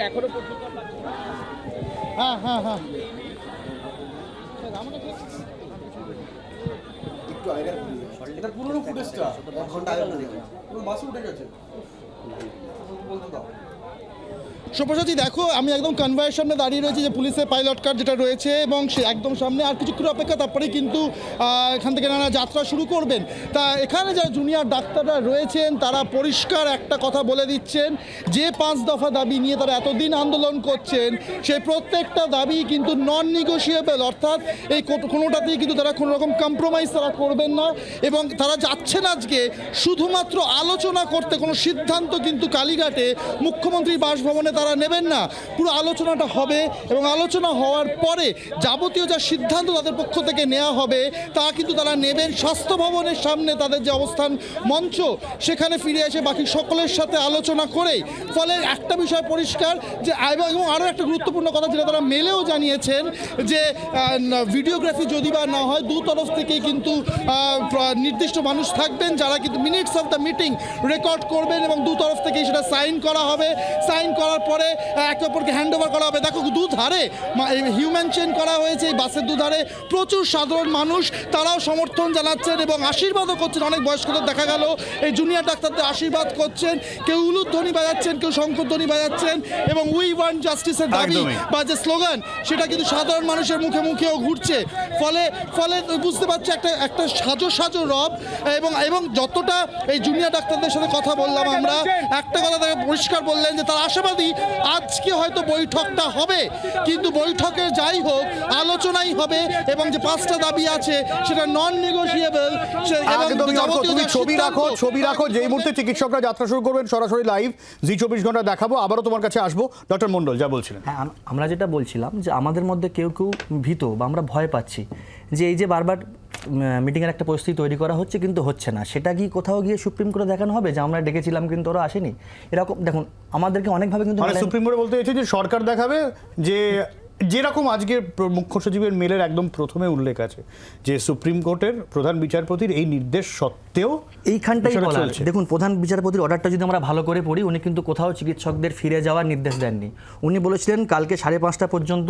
হ্যাঁ হ্যাঁ হ্যাঁ, পুরনো ফুটেজটা 1 ঘন্টা আগে বাসে উঠে গেছে। সব্যসাচী দেখো, আমি একদম কনভয়ের সামনে দাঁড়িয়ে রয়েছি, যে পুলিশের পাইলট কার যেটা রয়েছে, এবং সে একদম সামনে। আর কিছুক্ষণ অপেক্ষা, তারপরেই কিন্তু এখান থেকে নানা যাত্রা শুরু করবেন। তা এখানে যারা জুনিয়র ডাক্তাররা রয়েছেন তারা পরিষ্কার একটা কথা বলে দিচ্ছেন, যে 5 দফা দাবি নিয়ে তারা এতদিন আন্দোলন করছেন, সেই প্রত্যেকটা দাবি কিন্তু নন নিগোশিয়েবল, অর্থাৎ এই কোনোটাতেই কিন্তু তারা কোনো রকম কম্প্রোমাইজ তারা করবেন না। এবং তারা যাচ্ছেন আজকে শুধুমাত্র আলোচনা করতে, কোনো সিদ্ধান্ত কিন্তু কালীঘাটে মুখ্যমন্ত্রীর বাসভবনে তারা নেবেন না। পুরো আলোচনাটা হবে, এবং আলোচনা হওয়ার পরে যাবতীয় যা সিদ্ধান্ত তাদের পক্ষ থেকে নেওয়া হবে তা কিন্তু তারা নেবেন স্বাস্থ্য ভবনের সামনে, তাদের যে অবস্থান মঞ্চ সেখানে ফিরে এসে বাকি সকলের সাথে আলোচনা করে। ফলে একটা বিষয় পরিষ্কার, যে এবং আরও একটা গুরুত্বপূর্ণ কথা যেটা তারা মেলেও জানিয়েছেন, যে ভিডিওগ্রাফি যদি বা না হয়, দু তরফ থেকেই কিন্তু নির্দিষ্ট মানুষ থাকবেন যারা কিন্তু minutes of the meeting record করবেন, এবং দু তরফ থেকেই সেটা সাইন করা হবে। সাইন করার পরে একে অপরকে হ্যান্ড ওভার করা হবে। দেখো দুধারে হিউম্যান চেইন করা হয়েছে, এই বাসের দুধারে প্রচুর সাধারণ মানুষ তারাও সমর্থন জানাচ্ছেন এবং আশীর্বাদও করছেন। অনেক বয়স্কদের দেখা গেল এই জুনিয়র ডাক্তারদের আশীর্বাদ করছেন, কেউ উলুধ্বনি বাজাচ্ছেন, কেউ শঙ্খধ্বনি বাজাচ্ছেন, এবং উই ওয়ান্ট জাস্টিসের দাবি বা যে স্লোগান সেটা কিন্তু সাধারণ মানুষের মুখে মুখেও ঘুরছে। ফলে বুঝতে পারছি একটা সাজো রব। এবং যতটা এই জুনিয়র ডাক্তারদের সাথে কথা বললাম আমরা, একটা কথা তাকে পরিষ্কার বললেন যে তারা আশাবাদী আজকে হয়তো বৈঠকটা হবে, কিন্তু বৈঠকে যাই হোক আলোচনাই হবে, এবং যে 5টা দাবি আছে সেটা নন নেগোশিয়েবল। ছবি রাখো, যেই মুহূর্তে চিকিৎসকরা যাত্রা শুরু করবেন সরাসরি লাইভ জি 24 ঘন্টা দেখাবো। আবারও তোমার কাছে আসবো। ডক্টর মণ্ডল যা বলছিলেন। হ্যাঁ, আমরা যেটা বলছিলাম যে আমাদের মধ্যে কেউ ভীত বা আমরা ভয় পাচ্ছি যে এই যে বারবার মিটিংয়ের একটা পরিস্থিতি তৈরি করা হচ্ছে কিন্তু হচ্ছে না, সেটা কি কোথাও গিয়ে সুপ্রিম কোর্টে দেখানো হবে যে আমরা ডেকেছিলাম কিন্তু ওরা আসেনি? এরকম দেখুন, আমাদেরকে অনেকভাবে কিন্তু সুপ্রিম কোর্টে বলতে চাইছে যে সরকার দেখাবে, যে যেরকম আজকে মুখ্য সচিবের মেলের একদম প্রথমে উল্লেখ আছে যে সুপ্রিম কোর্টের প্রধান বিচারপতির এই নির্দেশ সত্ত্বেও এইখানটাই বলা আছে। দেখুন, প্রধান বিচারপতির অর্ডারটা যদি আমরা ভালো করে পড়ি, উনি কিন্তু কোথাও চিকিৎসকদের ফিরে যাওয়ার নির্দেশ দেননি। উনি বলেছিলেন কালকে 5:30 পর্যন্ত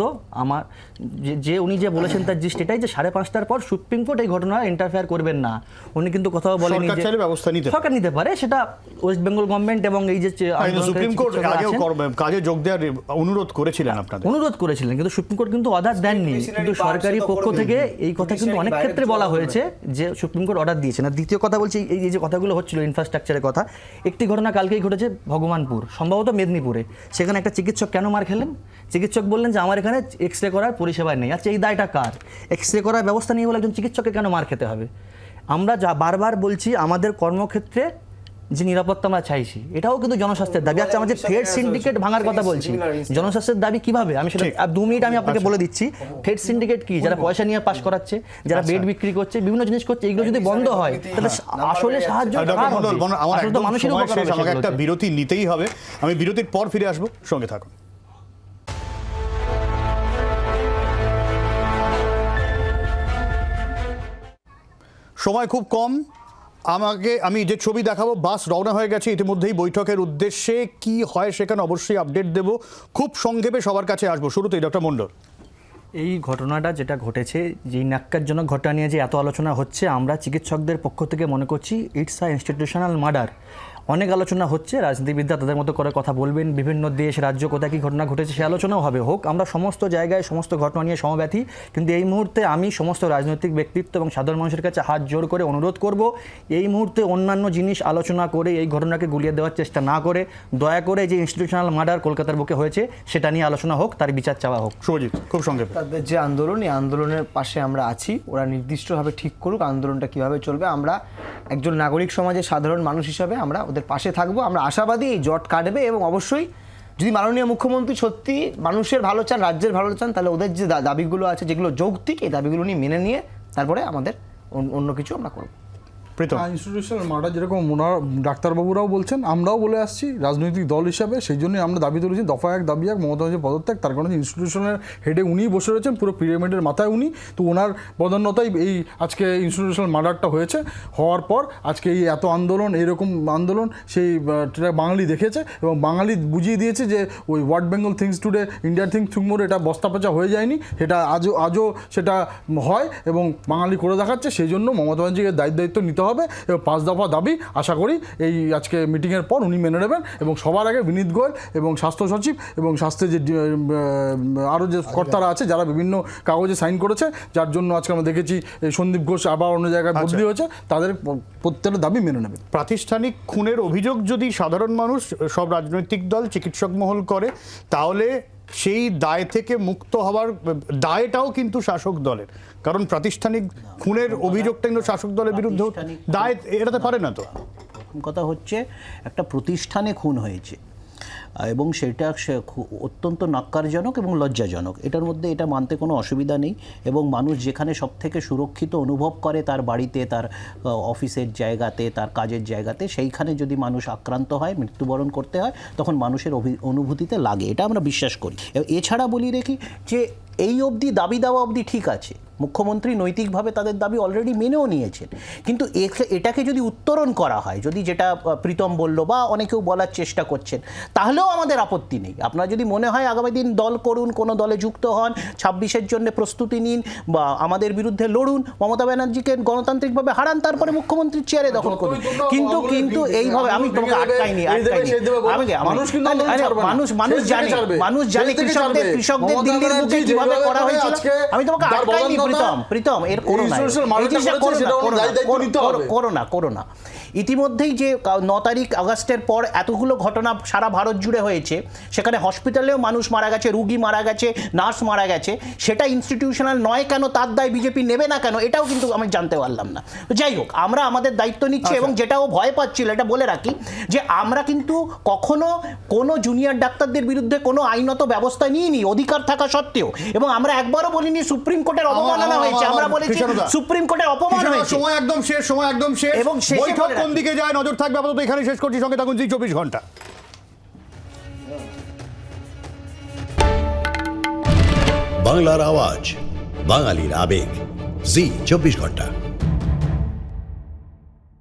উনি যে বলেছেন তার জিস্ট এটাই যে 5:30 পর সুপ্রিম কোর্ট এই ঘটনা ইন্টারফেয়ার করবেন না। উনি কিন্তু কোথাও বলেনি যে সরকার নিতে পারে, সেটা ওয়েস্ট বেঙ্গল গভর্নমেন্ট এবং এই যে সুপ্রিম কোর্ট কাজে যোগ দেওয়ার অনুরোধ করেছিলেন, কিন্তু সুপ্রিম কোর্ট কিন্তু অর্ডার দেননি। কিন্তু সরকারি পক্ষ থেকে এই কথা কিন্তু অনেক ক্ষেত্রে বলা হয়েছে যে সুপ্রিম কোর্ট অর্ডার দিয়েছে না। দ্বিতীয় কথা বলছি, এই যে কথাগুলো হচ্ছিল ইনফ্রাস্ট্রাকচারের কথা, একটি ঘটনা কালকেই ঘটেছে ভগবানপুর, সম্ভবত মেদিনীপুরে। সেখানে একটা চিকিৎসক কেন মার খেলেন? চিকিৎসক বললেন যে আমার এখানে এক্স রে করার পরিষেবা নেই। আচ্ছা, এই দায়টা কার? এক্স রে করার ব্যবস্থা নেই বলে একজন চিকিৎসককে কেন মার খেতে হবে? আমরা যা বারবার বলছি, আমাদের কর্মক্ষেত্রে যে নিরাপত্তা আমরা চাইছি, এটাও কিন্তু জনস্বাস্থ্যের দাবি। আচ্ছা, আমরা যে থ্রেড সিন্ডিকেট ভাঙার কথা বলছি, জনস্বাস্থ্যের দাবি কিভাবে? আমি সেটা 2 মিনিট আমি আপনাকে বলে দিচ্ছি। থ্রেড সিন্ডিকেট কি? যারা পয়সা নিয়ে পাস করাচ্ছে, যারা বেড বিক্রি করছে, বিভিন্ন জিনিস করছে, এগুলো যদি বন্ধ হয় তাহলে আসলে সাহায্য কার হবে? আমার আসলে তো একদম মানুষের সময় উপকার শেষ, হবে আমাকে একটা সেগুলোতে। বিরতি নিতেই হবে। আমি বিরতির পর ফিরে আসবো, সঙ্গে থাকুন। সময় খুব কম, আমি যে ছবি দেখাবো, বাস রওনা হয়ে গেছে ইতিমধ্যেই বৈঠকের উদ্দেশ্যে। কি হয় সেখানে অবশ্যই আপডেট দেব। খুব সংক্ষেপে সবার কাছে আসবো। শুরুতেই ডক্টর মণ্ডল, এই ঘটনাটা যেটা ঘটেছে, যেই ন্যাক্কারজনক ঘটনা নিয়ে যে এত আলোচনা হচ্ছে, আমরা চিকিৎসকদের পক্ষ থেকে মনে করছি ইটস আ ইনস্টিটিউশনাল মার্ডার। অনেক আলোচনা হচ্ছে, রাজনীতিবিদরা তাদের মতো করে কথা বলবেন, বিভিন্ন দেশ রাজ্য কোথায় কী ঘটনা ঘটেছে সে আলোচনাও হবে। হোক, আমরা সমস্ত জায়গায় সমস্ত ঘটনা নিয়ে সমব্যথী, কিন্তু এই মুহূর্তে আমি সমস্ত রাজনৈতিক ব্যক্তিত্ব এবং সাধারণ মানুষের কাছে হাত জোর করে অনুরোধ করব, এই মুহূর্তে অন্যান্য জিনিস আলোচনা করে এই ঘটনাকে গুলিয়ে দেওয়ার চেষ্টা না করে দয়া করে যে ইনস্টিটিউশনাল মার্ডার কলকাতার বুকে হয়েছে সেটা নিয়ে আলোচনা হোক, তার বিচার চাওয়া হোক। শুভজিৎ, খুব সংক্ষেপে। তাদের যে আন্দোলন, এই আন্দোলনের পাশে আমরা আছি। ওরা নির্দিষ্টভাবে ঠিক করুক আন্দোলনটা কিভাবে চলবে। আমরা একজন নাগরিক সমাজের সাধারণ মানুষ হিসাবে আমরা ওদের পাশে থাকবো। আমরা আশাবাদী এই জট কাটবে, এবং অবশ্যই যদি মাননীয় মুখ্যমন্ত্রী সত্যি মানুষের ভালো চান, রাজ্যের ভালো চান, তাহলে ওদের যে দাবিগুলো আছে যেগুলো যৌক্তিক, এই দাবিগুলো নিয়ে মেনে নিয়ে তারপরে আমাদের অন্য কিছু আমরা করবো। ইনস্টিটিউশনাল মার্ডার যেরকম ওনার ডাক্তারবাবুরাও বলছেন, আমরাও বলে আসছি রাজনৈতিক দল হিসাবে, সেই জন্যই আমরা দাবি তুলেছি দফা 1 দাবি 1 মমতা ব্যানার্জির পদত্যাগ। তার কারণে ইনস্টিটিউশনের হেডে উনিই বসে রয়েছেন, পুরো পিরামিডের মাথায় উনি। তো ওনার পদোন্নতাই এই আজকে ইনস্টিটিউশনাল মার্ডারটা হয়েছে। হওয়ার পর আজকে এই এত আন্দোলন, এইরকম আন্দোলন সেই বাঙালি দেখেছে, এবং বাঙালি বুঝিয়ে দিয়েছে যে ওই হোয়াট বেঙ্গল থিংস টুডে ইন্ডিয়ার থিংস টুমোরো এটা বস্তাপচা হয়ে যায়নি, এটা আজও সেটা হয় এবং বাঙালি করে দেখাচ্ছে। সেই জন্য মমতা ব্যানার্জিকে দায়িত্ব নিতে হবে, এবং 5 দফা দাবি আশা করি এই আজকে মিটিংয়ের পর উনি মেনে নেবেন। এবং সবার আগে বিনীত গোয়েল এবং স্বাস্থ্য সচিব এবং স্বাস্থ্যের যে আরও যে কর্তারা আছে যারা বিভিন্ন কাগজে সাইন করেছে, যার জন্য আজকে আমরা দেখেছি সন্দীপ ঘোষ আবার অন্য জায়গায় বদলি হয়েছে, তাদের প্রত্যেকটা দাবি মেনে নেবে। প্রাতিষ্ঠানিক খুনের অভিযোগ যদি সাধারণ মানুষ, সব রাজনৈতিক দল, চিকিৎসক মহল করে, তাহলে সেই দায় থেকে মুক্ত হওয়ার দায়টাও কিন্তু শাসক দলের, কারণ প্রাতিষ্ঠানিক খুনের অভিযোগটা কিন্তু শাসক দলের বিরুদ্ধে দায় এড়াতে পারে না। তো প্রথম কথা হচ্ছে, একটা প্রতিষ্ঠানে খুন হয়েছে এবং সেটা অত্যন্ত ন্যাক্কারজনক এবং লজ্জাজনক। এটার মধ্যে এটা মানতে কোনো অসুবিধা নেই। এবং মানুষ যেখানে সবথেকে সুরক্ষিত অনুভব করে, তার বাড়িতে, তার অফিসের জায়গাতে, তার কাজের জায়গাতে, সেইখানে যদি মানুষ আক্রান্ত হয়, মৃত্যুবরণ করতে হয়, তখন মানুষের অনুভূতিতে লাগে, এটা আমরা বিশ্বাস করি। এছাড়া বলি রেখি যে এই অবধি দাবি দেওয়া অবধি ঠিক আছে, মুখ্যমন্ত্রী নৈতিকভাবে তাদের দাবি অলরেডি মেনেও নিয়েছেন। কিন্তু এটাকে যদি উত্তরণ করা হয়, যদি যেটা প্রীতম বলল বা অনেকেও বলার চেষ্টা করছেন, তাহলেও আমাদের আপত্তি নেই। আপনার যদি মনে হয় আগামী দিন দল করুন, কোনো দলে যুক্ত হন, 26-এর জন্য প্রস্তুতি নিন বা আমাদের বিরুদ্ধে লড়ুন, মমতা ব্যানার্জিকে গণতান্ত্রিকভাবে হারান, তারপরে মুখ্যমন্ত্রীর চেয়ারে দখল করুন। কিন্তু এইভাবে আমি তোমাকে আটকাইনি। মানুষ জানে কৃষকদের দিল্লির বুকে কিভাবে করা হয়েছিল। আমি তোমাকে আটকাইনি প্রীতম, এর করো না। ইতিমধ্যেই যে 9 তারিখ আগস্টের পর এতগুলো ঘটনা সারা ভারত জুড়ে হয়েছে, সেখানে হসপিটালেও মানুষ মারা গেছে, রুগী মারা গেছে, নার্স মারা গেছে, সেটা ইনস্টিটিউশনাল নয় কেন, তার দায় বিজেপি নেবে না কেন, এটাও কিন্তু আমি জানতে পারলাম না। যাই হোক, আমরা আমাদের দায়িত্ব নিচ্ছি। এবং যেটাও ভয় পাচ্ছিল, এটা বলে রাখি যে আমরা কিন্তু কখনো কোনো জুনিয়র ডাক্তারদের বিরুদ্ধে কোনো আইনত ব্যবস্থা নিইনি, অধিকার থাকা সত্ত্বেও। এবং আমরা একবারও বলিনি সুপ্রিম কোর্টের অবমাননা হয়েছে, আমরা বলেছি সুপ্রিম কোর্টের অপমান হয়েছে। সময় একদম শেষ। এবং বৈঠক কোন দিকে যায় নজর থাকবে। আপাতত এখানে শেষ করছি, সঙ্গে থাকুন জি 24 ঘন্টা। বাংলার আওয়াজ, বাঙালির আবেগ, জি 24 ঘন্টা।